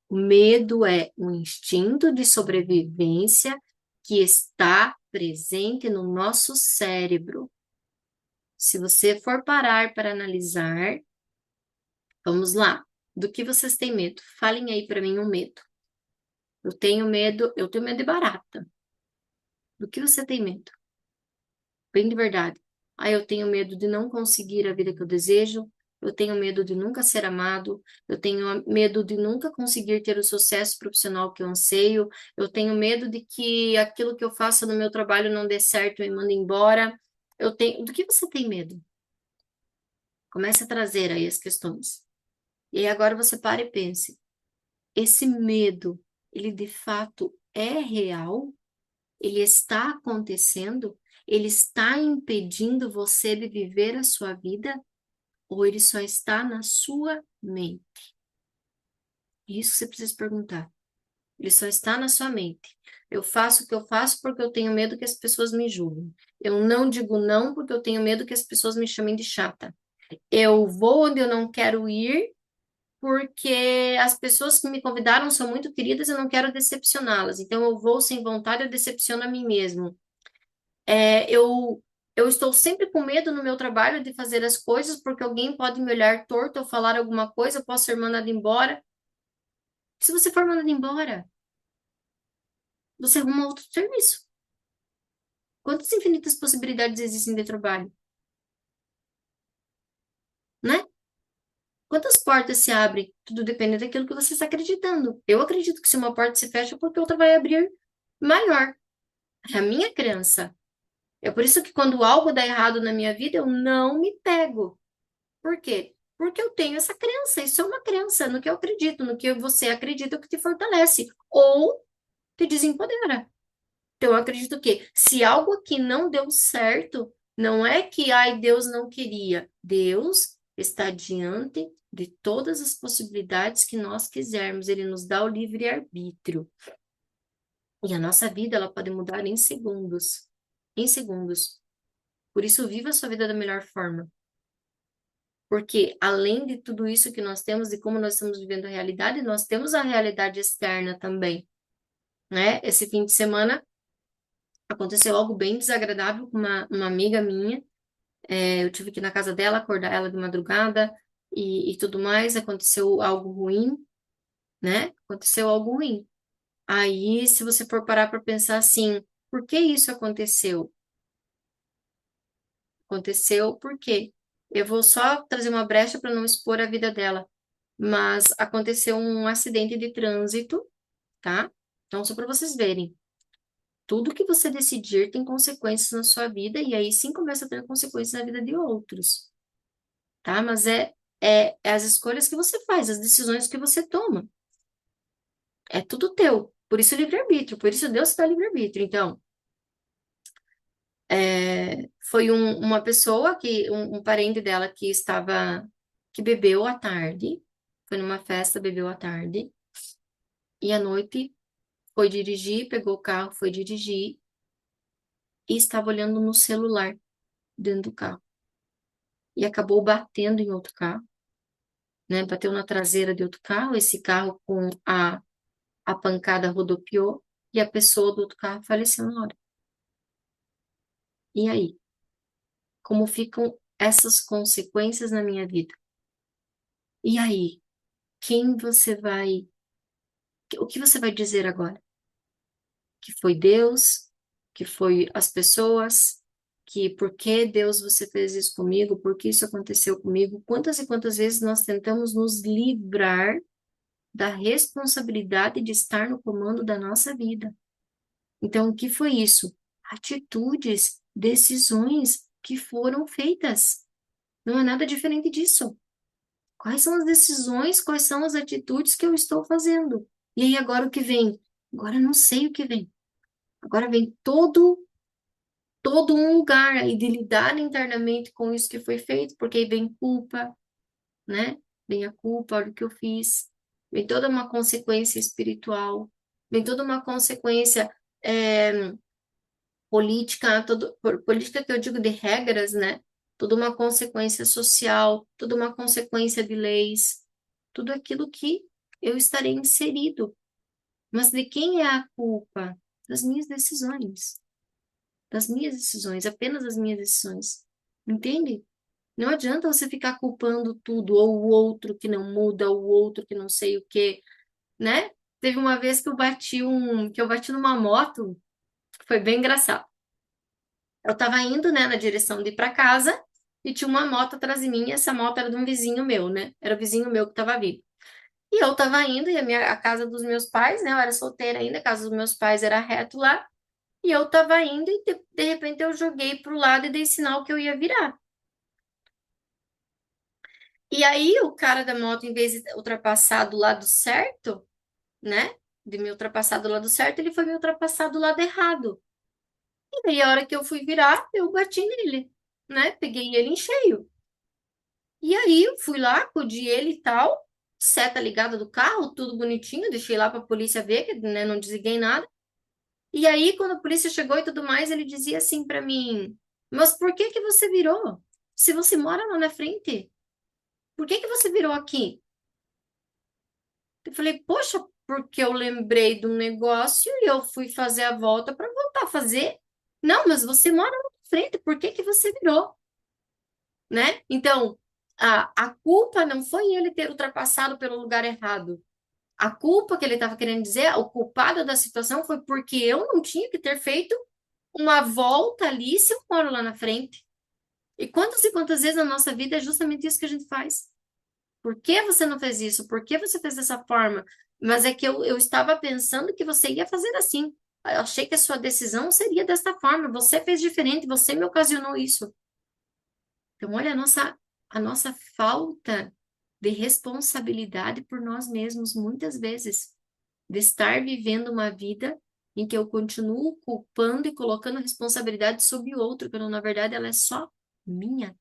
O medo é um instinto de sobrevivência que está presente no nosso cérebro. Se você for parar para analisar, vamos lá. Do que vocês têm medo? Falem aí para mim um medo. Eu tenho medo de barata. Do que você tem medo? Bem de verdade. Ah, eu tenho medo de não conseguir a vida que eu desejo. Eu tenho medo de nunca ser amado. Eu tenho medo de nunca conseguir ter o sucesso profissional que eu anseio. Eu tenho medo de que aquilo que eu faço no meu trabalho não dê certo e me mande embora. Do que você tem medo? Comece a trazer aí as questões. E aí agora você para e pense. Esse medo, ele de fato é real? Ele está acontecendo? Ele está impedindo você de viver a sua vida? Ou ele só está na sua mente? Isso você precisa perguntar. Ele só está na sua mente. Eu faço o que eu faço porque eu tenho medo que as pessoas me julguem. Eu não digo não porque eu tenho medo que as pessoas me chamem de chata. Eu vou onde eu não quero ir porque as pessoas que me convidaram são muito queridas, eu não quero decepcioná-las. Então eu vou sem vontade, eu decepciono a mim mesmo. Eu estou sempre com medo no meu trabalho de fazer as coisas porque alguém pode me olhar torto ou falar alguma coisa, eu posso ser mandado embora. Se você for mandado embora, você arruma outro serviço. Quantas infinitas possibilidades existem de trabalho, né? Quantas portas se abrem? Tudo depende daquilo que você está acreditando. Eu acredito que se uma porta se fecha, porque outra vai abrir maior. É a minha crença. É por isso que quando algo dá errado na minha vida, eu não me pego. Por quê? Porque eu tenho essa crença. Isso é uma crença no que eu acredito, no que você acredita, o que te fortalece ou te desempodera. Então, eu acredito que se algo aqui não deu certo, não é que, ai, Deus não queria. Deus está diante de todas as possibilidades que nós quisermos. Ele nos dá o livre-arbítrio. E a nossa vida, ela pode mudar em segundos. Em segundos. Por isso, viva a sua vida da melhor forma. Porque, além de tudo isso que nós temos e como nós estamos vivendo a realidade, nós temos a realidade externa também, né? Esse fim de semana aconteceu algo bem desagradável com uma amiga minha. Eu tive que ir na casa dela, acordar ela de madrugada e tudo mais. Aconteceu algo ruim, né? Aconteceu algo ruim. Aí, se você for parar para pensar assim, por que isso aconteceu? Aconteceu por quê? Eu vou só trazer uma brecha para não expor a vida dela, mas aconteceu um acidente de trânsito, tá? Então, só para vocês verem, tudo que você decidir tem consequências na sua vida e aí sim começa a ter consequências na vida de outros, tá? Mas é as escolhas que você faz, as decisões que você toma. É tudo teu. Por isso livre-arbítrio, por isso Deus te dá livre-arbítrio. Então, foi uma pessoa um parente dela que bebeu à tarde, foi numa festa, bebeu à tarde, e à noite foi dirigir, pegou o carro, foi dirigir e estava olhando no celular dentro do carro. E acabou batendo em outro carro, né? Bateu na traseira de outro carro, esse carro com a pancada rodopiou e a pessoa do outro carro faleceu na hora. E aí? Como ficam essas consequências na minha vida? E aí? Quem você vai O que você vai dizer agora? Que foi Deus? Que foi as pessoas? Que por que Deus você fez isso comigo? Por que isso aconteceu comigo? Quantas e quantas vezes nós tentamos nos livrar da responsabilidade de estar no comando da nossa vida. Então, o que foi isso? Atitudes, decisões que foram feitas. Não é nada diferente disso. Quais são as decisões, quais são as atitudes que eu estou fazendo? E aí, agora o que vem? Agora eu não sei o que vem. Agora vem todo um lugar aí de lidar internamente com isso que foi feito, porque aí vem culpa, né? Vem a culpa, olha o que eu fiz. Vem toda uma consequência espiritual, vem toda uma consequência política, política que eu digo de regras, né? Toda uma consequência social, toda uma consequência de leis, tudo aquilo que eu estarei inserido. Mas de quem é a culpa? Das minhas decisões. Das minhas decisões, apenas das minhas decisões. Entende? Não adianta você ficar culpando tudo, ou o outro que não muda, ou o outro que não sei o quê, né? Teve uma vez que eu bati numa moto, foi bem engraçado. Eu tava indo, né, na direção de ir para casa e tinha uma moto atrás de mim, e essa moto era de um vizinho meu, né? Era o vizinho meu que tava vindo. E eu tava indo, e a casa dos meus pais, né? Eu era solteira ainda, a casa dos meus pais era reto lá. E eu tava indo e de repente eu joguei pro lado e dei sinal que eu ia virar. E aí o cara da moto, em vez de ultrapassar do lado certo, né? De me ultrapassar do lado certo, ele foi me ultrapassar do lado errado. E aí a hora que eu fui virar, eu bati nele, né? Peguei ele em cheio. E aí eu fui lá, acudi ele e tal, seta ligada do carro, tudo bonitinho, deixei lá pra polícia ver, que, né, não desliguei nada. E aí, quando a polícia chegou e tudo mais, ele dizia assim pra mim: Mas por que que você virou? Se você mora lá na frente, por que que você virou aqui? Eu falei: Poxa, porque eu lembrei de um negócio e eu fui fazer a volta pra voltar a fazer. Não, mas você mora lá na frente, por que que você virou? Né? Então, a culpa não foi ele ter ultrapassado pelo lugar errado. A culpa que ele estava querendo dizer, o culpado da situação foi porque eu não tinha que ter feito uma volta ali se eu moro lá na frente. E quantas vezes na nossa vida é justamente isso que a gente faz? Por que você não fez isso? Por que você fez dessa forma? Mas é que eu estava pensando que você ia fazer assim. Eu achei que a sua decisão seria desta forma. Você fez diferente, você me ocasionou isso. Então, olha a nossa falta de responsabilidade por nós mesmos, muitas vezes, de estar vivendo uma vida em que eu continuo culpando e colocando responsabilidade sobre o outro, quando na verdade ela é só minha,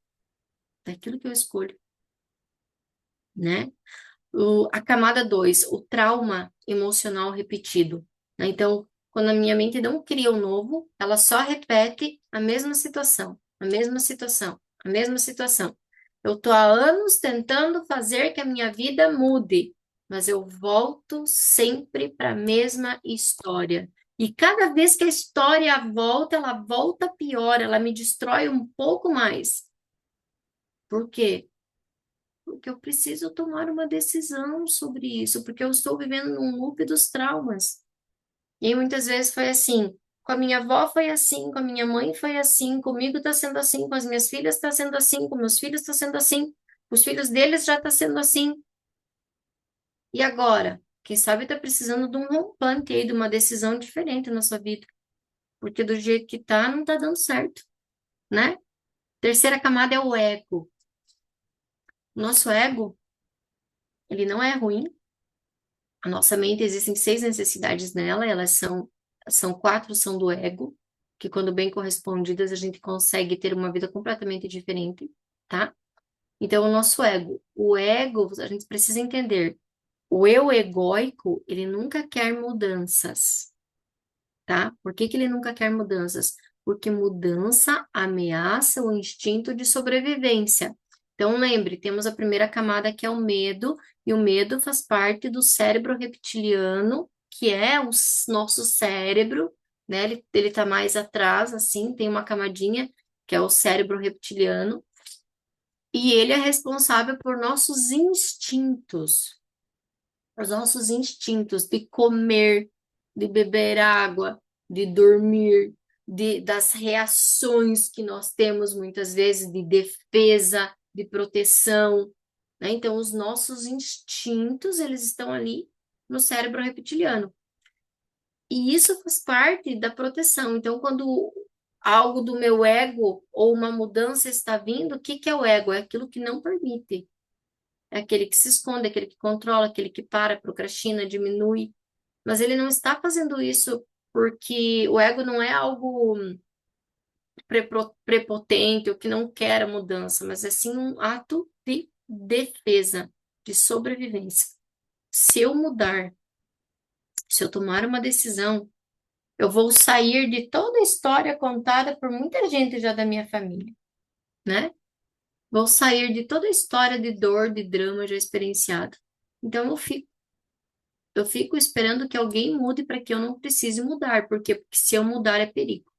daquilo que eu escolho, né? A camada 2, o trauma emocional repetido, né? Então, quando a minha mente não cria o novo, ela só repete a mesma situação, a mesma situação, a mesma situação. Eu tô há anos tentando fazer que a minha vida mude, mas eu volto sempre para a mesma história. E cada vez que a história volta, ela volta pior, ela me destrói um pouco mais. Por quê? Porque eu preciso tomar uma decisão sobre isso, porque eu estou vivendo num loop dos traumas. E aí, muitas vezes foi assim, com a minha avó foi assim, com a minha mãe foi assim, comigo está sendo assim, com as minhas filhas está sendo assim, com meus filhos está sendo assim, com os filhos deles já está sendo assim. E agora? Quem sabe está precisando de um rompante aí, de uma decisão diferente na sua vida, porque do jeito que tá, não tá dando certo, né? Terceira camada é o ego. Nosso ego, ele não é ruim. A nossa mente, existem 6 necessidades nela, são 4 são do ego, que quando bem correspondidas a gente consegue ter uma vida completamente diferente, tá? Então, o ego, a gente precisa entender, o eu egóico, ele nunca quer mudanças, tá? Por que que ele nunca quer mudanças? Porque mudança ameaça o instinto de sobrevivência. Então, lembre, temos a primeira camada que é o medo, e o medo faz parte do cérebro reptiliano, que é nosso cérebro, né? Ele tá mais atrás, assim, tem uma camadinha, que é o cérebro reptiliano, e ele é responsável por os nossos instintos de comer, de beber água, de dormir, das reações que nós temos muitas vezes de defesa, de proteção. né? Então, os nossos instintos, eles estão ali no cérebro reptiliano. E isso faz parte da proteção. Então, quando algo do meu ego ou uma mudança está vindo, o que que é o ego? É aquilo que não permite. É aquele que se esconde, aquele que controla, aquele que para, procrastina, diminui. Mas ele não está fazendo isso porque o ego não é algo prepotente ou que não quer a mudança, mas é sim um ato de defesa, de sobrevivência. Se eu mudar, se eu tomar uma decisão, eu vou sair de toda a história contada por muita gente já da minha família, né? Vou sair de toda a história de dor, de drama já experienciado. Então eu fico esperando que alguém mude para que eu não precise mudar, porque se eu mudar é perigo.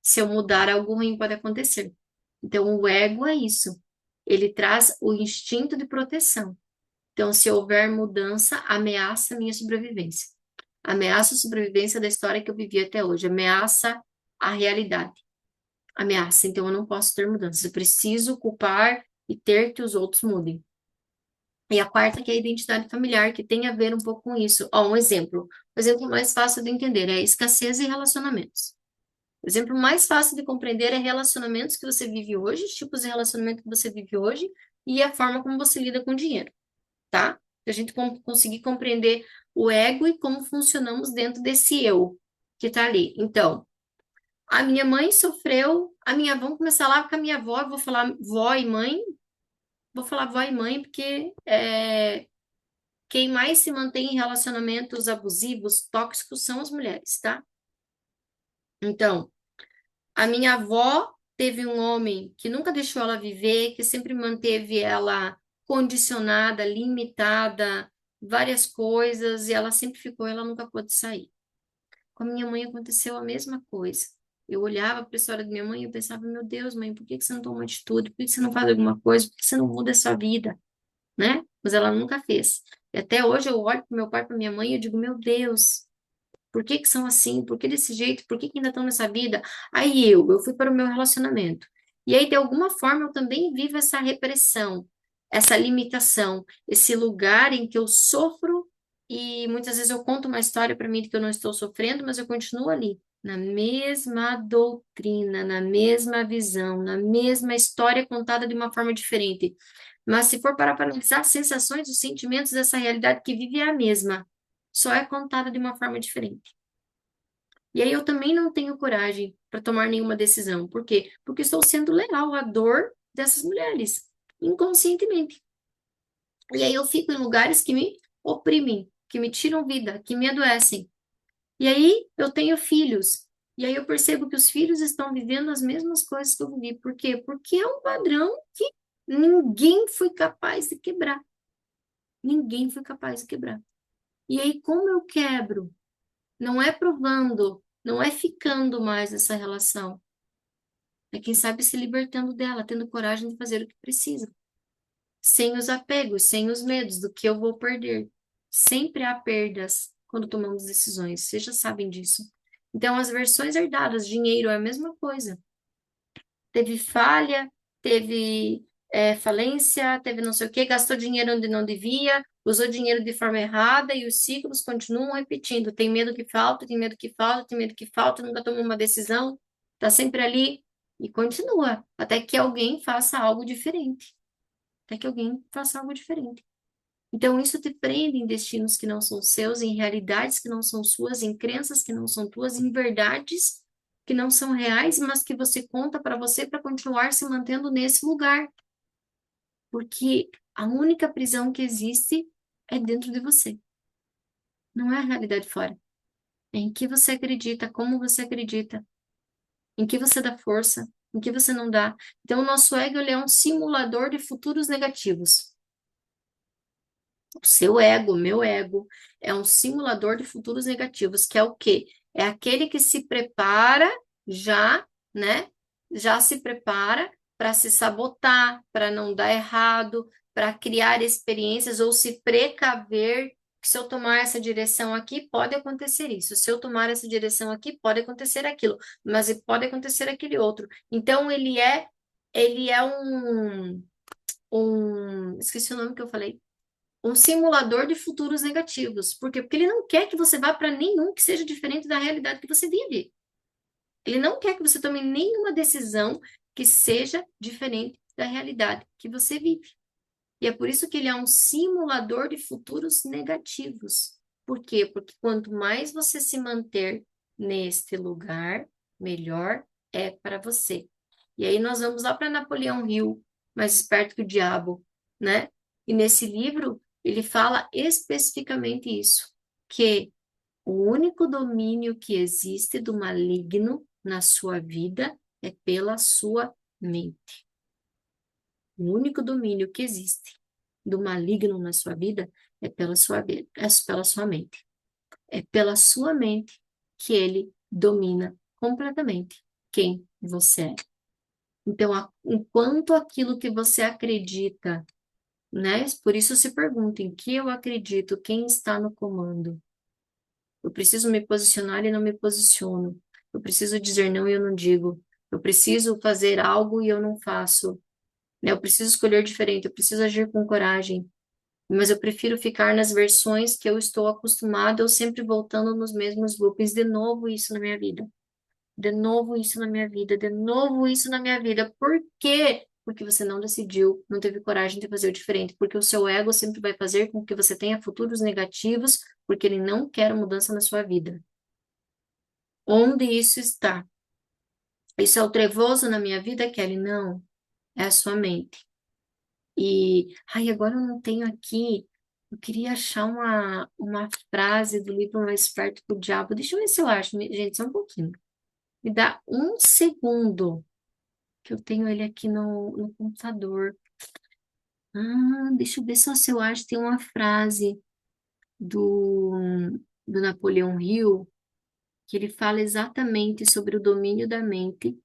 Se eu mudar, algo ruim pode acontecer. Então, o ego é isso. Ele traz o instinto de proteção. Então, se houver mudança, ameaça a minha sobrevivência. Ameaça a sobrevivência da história que eu vivi até hoje. Ameaça a realidade. Ameaça. Então, eu não posso ter mudanças. Eu preciso culpar e ter que os outros mudem. E a quarta, que é a identidade familiar, que tem a ver um pouco com isso. Ó, um exemplo. O exemplo mais fácil de entender é escassez e relacionamentos. O exemplo mais fácil de compreender é relacionamentos que você vive hoje, os tipos de relacionamento que você vive hoje e a forma como você lida com o dinheiro, tá? A gente conseguir compreender o ego e como funcionamos dentro desse eu que tá ali. Então, a minha mãe sofreu, a minha avó, vamos começar lá com a minha avó, eu vou falar vó e mãe, vou falar vó e mãe porque quem mais se mantém em relacionamentos abusivos, tóxicos, são as mulheres, tá? Então, a minha avó teve um homem que nunca deixou ela viver, que sempre manteve ela condicionada, limitada, várias coisas, e ela sempre ficou, ela nunca pôde sair. Com a minha mãe aconteceu a mesma coisa. Eu olhava para a história da minha mãe e eu pensava, meu Deus, mãe, por que que você não toma uma atitude? Por que que você não faz alguma coisa? Por que você não muda a sua vida? Né? Mas ela nunca fez. E até hoje eu olho para meu pai e para minha mãe e eu digo, meu Deus, por que que são assim? Por que desse jeito? Por que que ainda estão nessa vida? Aí eu fui para o meu relacionamento. E aí, de alguma forma, eu também vivo essa repressão, essa limitação, esse lugar em que eu sofro e muitas vezes eu conto uma história para mim de que eu não estou sofrendo, mas eu continuo ali, na mesma doutrina, na mesma visão, na mesma história contada de uma forma diferente. Mas se for parar para analisar, as sensações, os sentimentos dessa realidade que vive é a mesma, só é contada de uma forma diferente. E aí eu também não tenho coragem para tomar nenhuma decisão. Por quê? Porque estou sendo leal à dor dessas mulheres, inconscientemente. E aí eu fico em lugares que me oprimem, que me tiram vida, que me adoecem. E aí eu tenho filhos. E aí eu percebo que os filhos estão vivendo as mesmas coisas que eu vivi. Por quê? Porque é um padrão que ninguém foi capaz de quebrar. Ninguém foi capaz de quebrar. E aí, como eu quebro? Não é provando, não é ficando mais nessa relação. É quem sabe se libertando dela, tendo coragem de fazer o que precisa. Sem os apegos, sem os medos do que eu vou perder. Sempre há perdas quando tomamos decisões, vocês já sabem disso. Então, as versões herdadas, dinheiro é a mesma coisa. Teve falha, teve falência, teve não sei o quê, gastou dinheiro onde não devia, usou dinheiro de forma errada e os ciclos continuam repetindo. Tem medo que falta, tem medo que falta, tem medo que falta, nunca tomou uma decisão, tá sempre ali e continua, até que alguém faça algo diferente. Até que alguém faça algo diferente. Então, isso te prende em destinos que não são seus, em realidades que não são suas, em crenças que não são tuas, em verdades que não são reais, mas que você conta para você para continuar se mantendo nesse lugar. Porque a única prisão que existe é dentro de você. Não é a realidade fora. É em que você acredita, como você acredita, em que você dá força, em que você não dá. Então, o nosso ego ele é um simulador de futuros negativos. O seu ego, o meu ego, é um simulador de futuros negativos, que é o quê? É aquele que se prepara já, né? Já se prepara para se sabotar, para não dar errado, para criar experiências ou se precaver que se eu tomar essa direção aqui, pode acontecer isso. Se eu tomar essa direção aqui, pode acontecer aquilo, mas pode acontecer aquele outro. Então ele é um esqueci o nome que eu falei, um simulador de futuros negativos. Por quê? Porque ele não quer que você vá para nenhum que seja diferente da realidade que você vive. Ele não quer que você tome nenhuma decisão que seja diferente da realidade que você vive. E é por isso que ele é um simulador de futuros negativos. Por quê? Porque quanto mais você se manter neste lugar, melhor é para você. E aí nós vamos lá para Napoleão Hill, mais esperto que o diabo, né? E nesse livro ele fala especificamente isso, que o único domínio que existe do maligno na sua vida é pela sua mente. O único domínio que existe do maligno na sua vida é pela sua mente. É pela sua mente que ele domina completamente quem você é. Então, enquanto aquilo que você acredita, né? Por isso se pergunta em que eu acredito, quem está no comando. Eu preciso me posicionar e não me posiciono. Eu preciso dizer não e eu não digo. Eu preciso fazer algo e eu não faço. Né? Eu preciso escolher diferente, eu preciso agir com coragem. Mas eu prefiro ficar nas versões que eu estou acostumada, ou sempre voltando nos mesmos loopings. De novo isso na minha vida. De novo isso na minha vida. De novo isso na minha vida. Por quê? Porque você não decidiu, não teve coragem de fazer o diferente. Porque o seu ego sempre vai fazer com que você tenha futuros negativos, porque ele não quer mudança na sua vida. Onde isso está? Isso é o trevoso na minha vida, Kelly? Não, é a sua mente. Ai, agora eu não tenho aqui. Eu queria achar uma frase do livro Mais Esperto que o Diabo. Deixa eu ver se eu acho, gente, só um pouquinho. Me dá um segundo, que eu tenho ele aqui no computador. Deixa eu ver só se eu acho. Tem uma frase do, do Napoleão Hill, que ele fala exatamente sobre o domínio da mente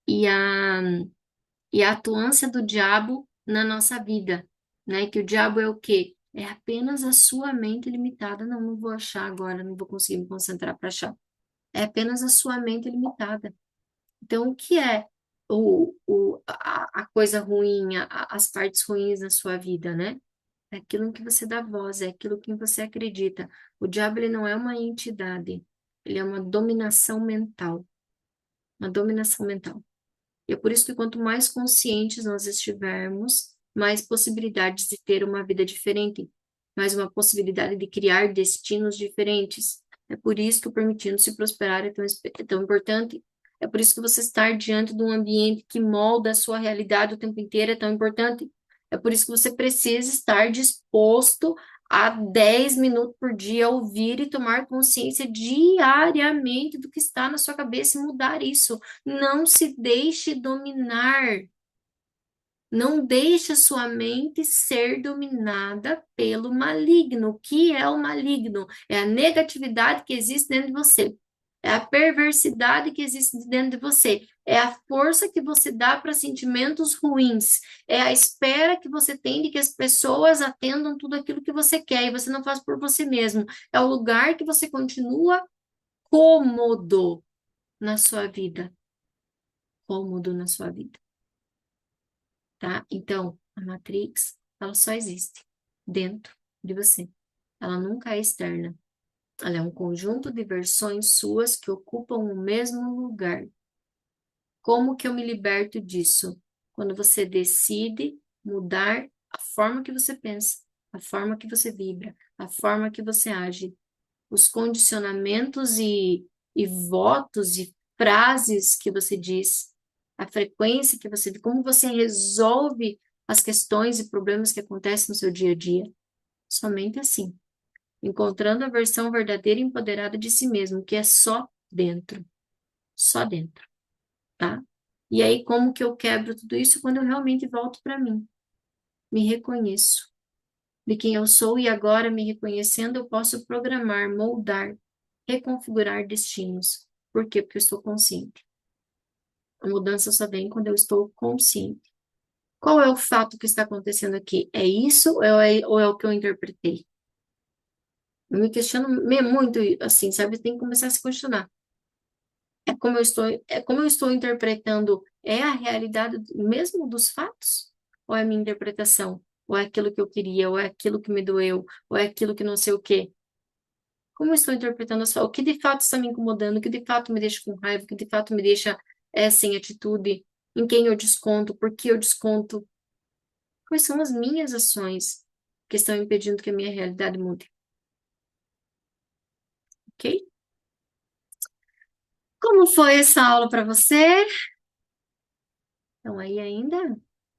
e a atuância do diabo na nossa vida, né? Que o diabo é o quê? É apenas a sua mente limitada. Não, não vou achar agora, não vou conseguir me concentrar para achar. É apenas a sua mente limitada. Então, o que é a coisa ruim, as partes ruins da sua vida, né? É aquilo em que você dá voz, é aquilo que você acredita. O diabo, ele não é uma entidade, ele é uma dominação mental. Uma dominação mental. E é por isso que quanto mais conscientes nós estivermos, mais possibilidades de ter uma vida diferente, mais uma possibilidade de criar destinos diferentes. É por isso que o permitindo-se prosperar é tão importante. É por isso que você estar diante de um ambiente que molda a sua realidade o tempo inteiro é tão importante. É por isso que você precisa estar disposto a 10 minutos por dia ouvir e tomar consciência diariamente do que está na sua cabeça e mudar isso. Não se deixe dominar. Não deixe a sua mente ser dominada pelo maligno. O que é o maligno? É a negatividade que existe dentro de você. É a perversidade que existe dentro de você. É a força que você dá para sentimentos ruins. É a espera que você tem de que as pessoas atendam tudo aquilo que você quer e você não faz por você mesmo. É o lugar que você continua cômodo na sua vida. Cômodo na sua vida. Tá? Então, a Matrix, ela só existe dentro de você. Ela nunca é externa. Ela é um conjunto de versões suas que ocupam o mesmo lugar. Como que eu me liberto disso? Quando você decide mudar a forma que você pensa, a forma que você vibra, a forma que você age, os condicionamentos e votos e frases que você diz, a frequência que você, como você resolve as questões e problemas que acontecem no seu dia a dia. Somente assim, encontrando a versão verdadeira e empoderada de si mesmo, que é só dentro, tá? E aí, como que eu quebro tudo isso? Quando eu realmente volto para mim, me reconheço de quem eu sou e agora, me reconhecendo, eu posso programar, moldar, reconfigurar destinos. Por quê? Porque eu estou consciente. A mudança só vem quando eu estou consciente. Qual é o fato que está acontecendo aqui? É isso ou é o que eu interpretei? Eu me questiono muito assim, sabe? Tem que começar a se questionar. É como eu estou interpretando, é a realidade mesmo dos fatos? ou é a minha interpretação, ou é aquilo que eu queria, ou é aquilo que me doeu, ou é aquilo que não sei o quê. Como eu estou interpretando a sua, o que de fato está me incomodando, o que de fato me deixa com raiva, o que de fato me deixa sem atitude, em quem eu desconto, por que eu desconto, quais são as minhas ações que estão impedindo que a minha realidade mude, ok? Como foi essa aula para você? Estão aí ainda?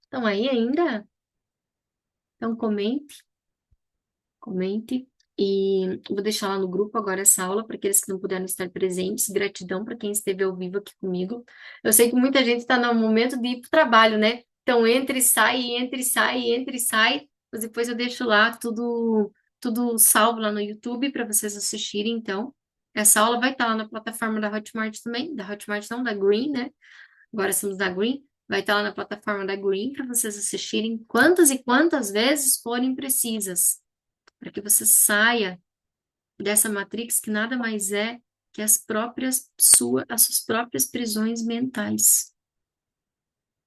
Estão aí ainda? Então comente. E eu vou deixar lá no grupo agora essa aula para aqueles que não puderam estar presentes. Gratidão para quem esteve ao vivo aqui comigo. Eu sei que muita gente está no momento de ir para o trabalho, né? Então entre e sai, entre e sai, entre e sai. Mas depois eu deixo lá tudo salvo lá no YouTube para vocês assistirem. Então, essa aula vai estar lá na plataforma da Hotmart também, da Hotmart não, da Green, né? Agora estamos da Green. Vai estar lá na plataforma da Green para vocês assistirem quantas e quantas vezes forem precisas para que você saia dessa matrix que nada mais é que as suas próprias prisões mentais.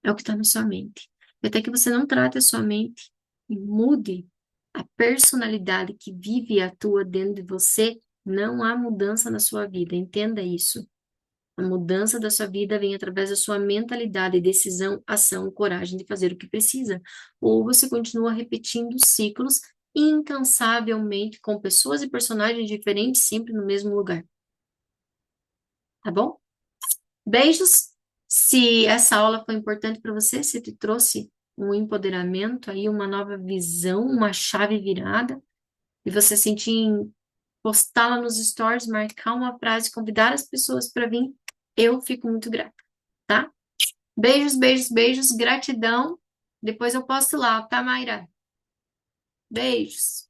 É o que está na sua mente. E até que você não trate a sua mente e mude a personalidade que vive e atua dentro de você, não há mudança na sua vida. Entenda isso. A mudança da sua vida vem através da sua mentalidade, decisão, ação, coragem de fazer o que precisa. Ou você continua repetindo ciclos incansavelmente com pessoas e personagens diferentes sempre no mesmo lugar. Tá bom? Beijos. Se essa aula foi importante para você, se te trouxe um empoderamento aí, uma nova visão, uma chave virada, e você sentir em postá-la nos stories, marcar uma frase, convidar as pessoas para vir, eu fico muito grata, tá? Beijos, beijos, beijos, gratidão. Depois eu posto lá, tá, Mayra? Beijos.